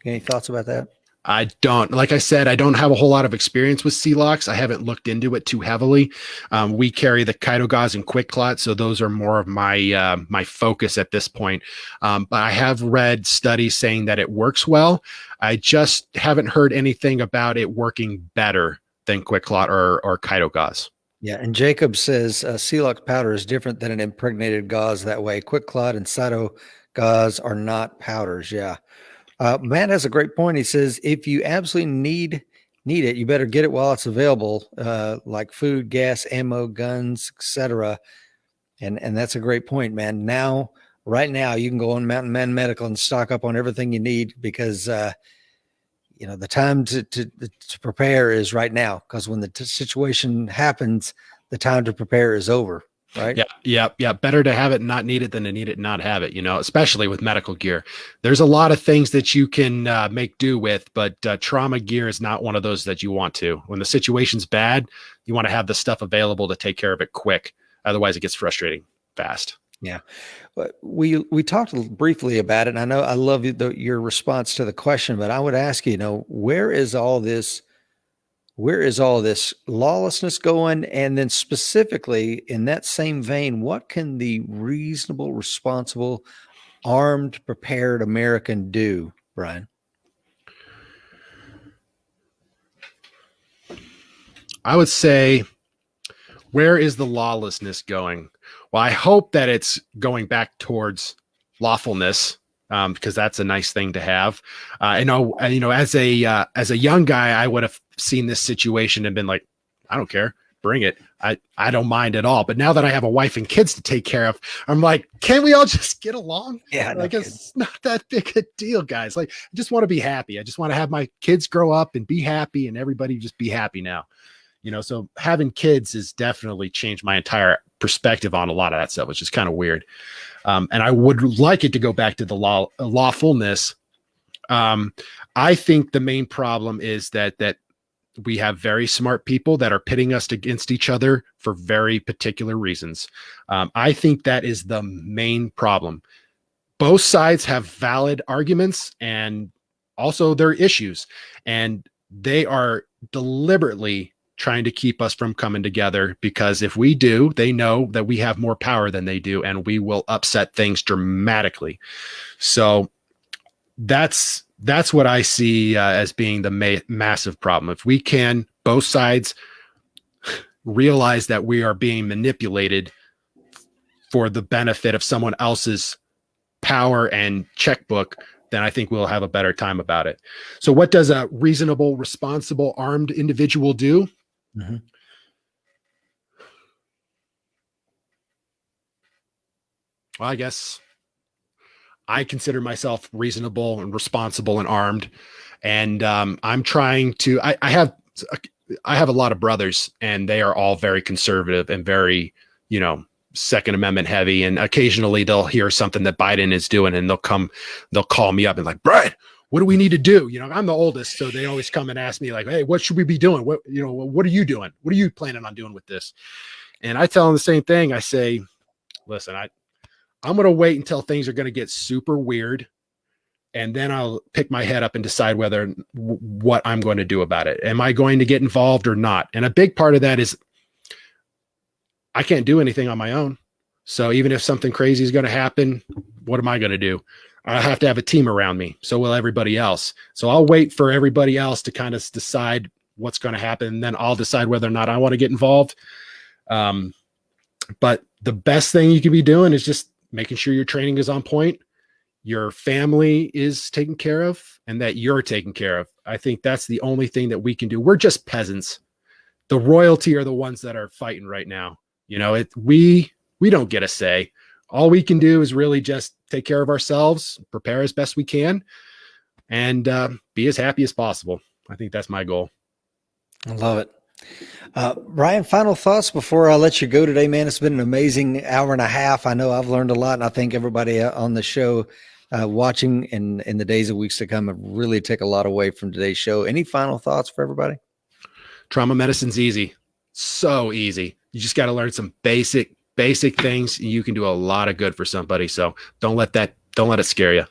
Any thoughts about that? I don't. Like I said, I don't have a whole lot of experience with Celox. I haven't looked into it too heavily. We carry the Chitogauze and Quick Clot, so those are more of my my focus at this point. But I have read studies saying that it works well. I just haven't heard anything about it working better than Quick Clot or Chitogauze. Yeah, and Jacob says Celox powder is different than an impregnated gauze that way. Quick Clot and Cytogauze are not powders. Yeah. Matt has a great point. He says, if you absolutely need it, you better get it while it's available, like food, gas, ammo, guns, etc. And that's a great point, man. Right now, you can go on Mountain Man Medical and stock up on everything you need, because the time to prepare is right now. Because when the situation happens, the time to prepare is over. Right. Yeah. Better to have it and not need it than to need it and not have it, especially with medical gear. There's a lot of things that you can make do with, but trauma gear is not one of those that you want to. When the situation's bad, you want to have the stuff available to take care of it quick. Otherwise, it gets frustrating fast. Yeah. We talked briefly about it, and I know I love your response to the question, but I would ask you, where is all this lawlessness going? And then specifically in that same vein, what can the reasonable, responsible, armed, prepared American do, Brian? I would say, where is the lawlessness going? Well, I hope that it's going back towards lawfulness, because that's a nice thing to have. As a young guy, I would have seen this situation and been like, I don't care, bring it. I don't mind at all. But now that I have a wife and kids to take care of, I'm like, can't we all just get along? Yeah, it's not that big a deal, guys. I just want to be happy. I just want to have my kids grow up and be happy, and everybody just be happy now. So having kids has definitely changed my entire perspective on a lot of that stuff, which is kind of weird. And I would like it to go back to the lawfulness. I think the main problem is that We have very smart people that are pitting us against each other for very particular reasons. I think that is the main problem. Both sides have valid arguments and also their issues, and they are deliberately trying to keep us from coming together, because if we do, they know that we have more power than they do, and we will upset things dramatically. So that's what I see as being the massive problem. If we can, both sides realize that we are being manipulated for the benefit of someone else's power and checkbook, then I think we'll have a better time about it. So what does a reasonable, responsible, armed individual do? Mm-hmm. Well, I guess I consider myself reasonable and responsible and armed. And I'm trying to, I have a lot of brothers, and they are all very conservative and very, Second Amendment heavy. And occasionally they'll hear something that Biden is doing, and they'll call me up and like, Brian, what do we need to do? I'm the oldest. So they always come and ask me like, hey, what should we be doing? What are you doing? What are you planning on doing with this? And I tell them the same thing. I say, listen, I'm going to wait until things are going to get super weird, and then I'll pick my head up and decide what I'm going to do about it. Am I going to get involved or not? And a big part of that is I can't do anything on my own. So even if something crazy is going to happen, what am I going to do? I have to have a team around me. So will everybody else. So I'll wait for everybody else to kind of decide what's going to happen. And then I'll decide whether or not I want to get involved. But the best thing you can be doing is just making sure your training is on point, your family is taken care of, and that you're taken care of. I think that's the only thing that we can do. We're just peasants. The royalty are the ones that are fighting right now. We don't get a say. All we can do is really just take care of ourselves, prepare as best we can, and be as happy as possible. I think that's my goal. I love it. Brian, final thoughts before I let you go today, man. It's been an amazing hour and a half. I know I've learned a lot, and I think everybody on the show watching in the days and weeks to come have really take a lot away from today's show. Any final thoughts for everybody? Trauma medicine's easy. So easy. You just got to learn some basic things. You can do a lot of good for somebody. So don't let it scare you.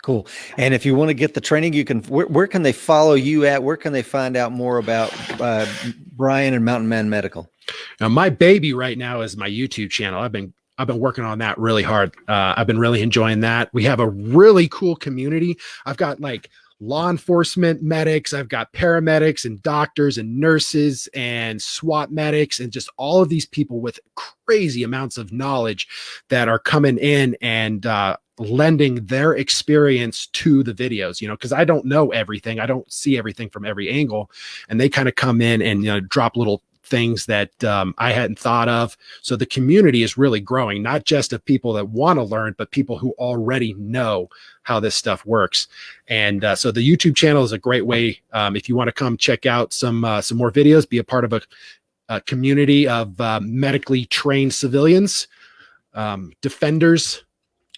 Cool. And if you want to get the training, you can, where can they follow you at? Where can they find out more about Brian and Mountain Man Medical? Now, my baby right now is my YouTube channel. I've been working on that really hard. I've been really enjoying that. We have a really cool community. I've got like law enforcement medics. I've got paramedics and doctors and nurses and SWAT medics, and just all of these people with crazy amounts of knowledge that are coming in and lending their experience to the videos, because I don't know everything. I don't see everything from every angle, and they kind of come in and drop little things that I hadn't thought of. So the community is really growing, not just of people that want to learn, but people who already know how this stuff works. And so the YouTube channel is a great way. If you want to come check out some more videos, be a part of a community of medically trained civilians, defenders,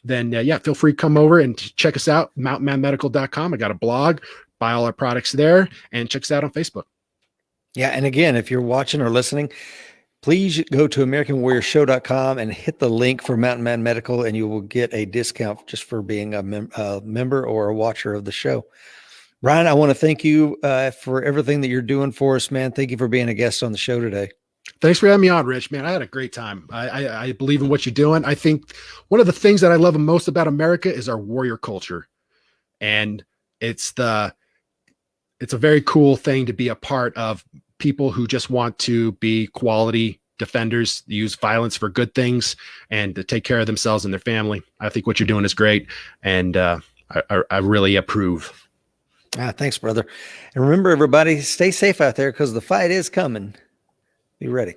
then feel free to come over and check us out, mountainmanmedical.com. I got a blog, buy all our products there, and check us out on Facebook. Yeah. And again, if you're watching or listening, please go to AmericanWarriorShow.com and hit the link for Mountain Man Medical, and you will get a discount just for being a member or a watcher of the show. Ryan, I want to thank you for everything that you're doing for us, man. Thank you for being a guest on the show today. Thanks for having me on, Rich, man. I had a great time. I believe in what you're doing. I think one of the things that I love most about America is our warrior culture. And it's a very cool thing to be a part of. People who just want to be quality defenders, use violence for good things, and to take care of themselves and their family. I think what you're doing is great, and I really approve. Thanks, brother. And remember, everybody, stay safe out there because the fight is coming. Be ready.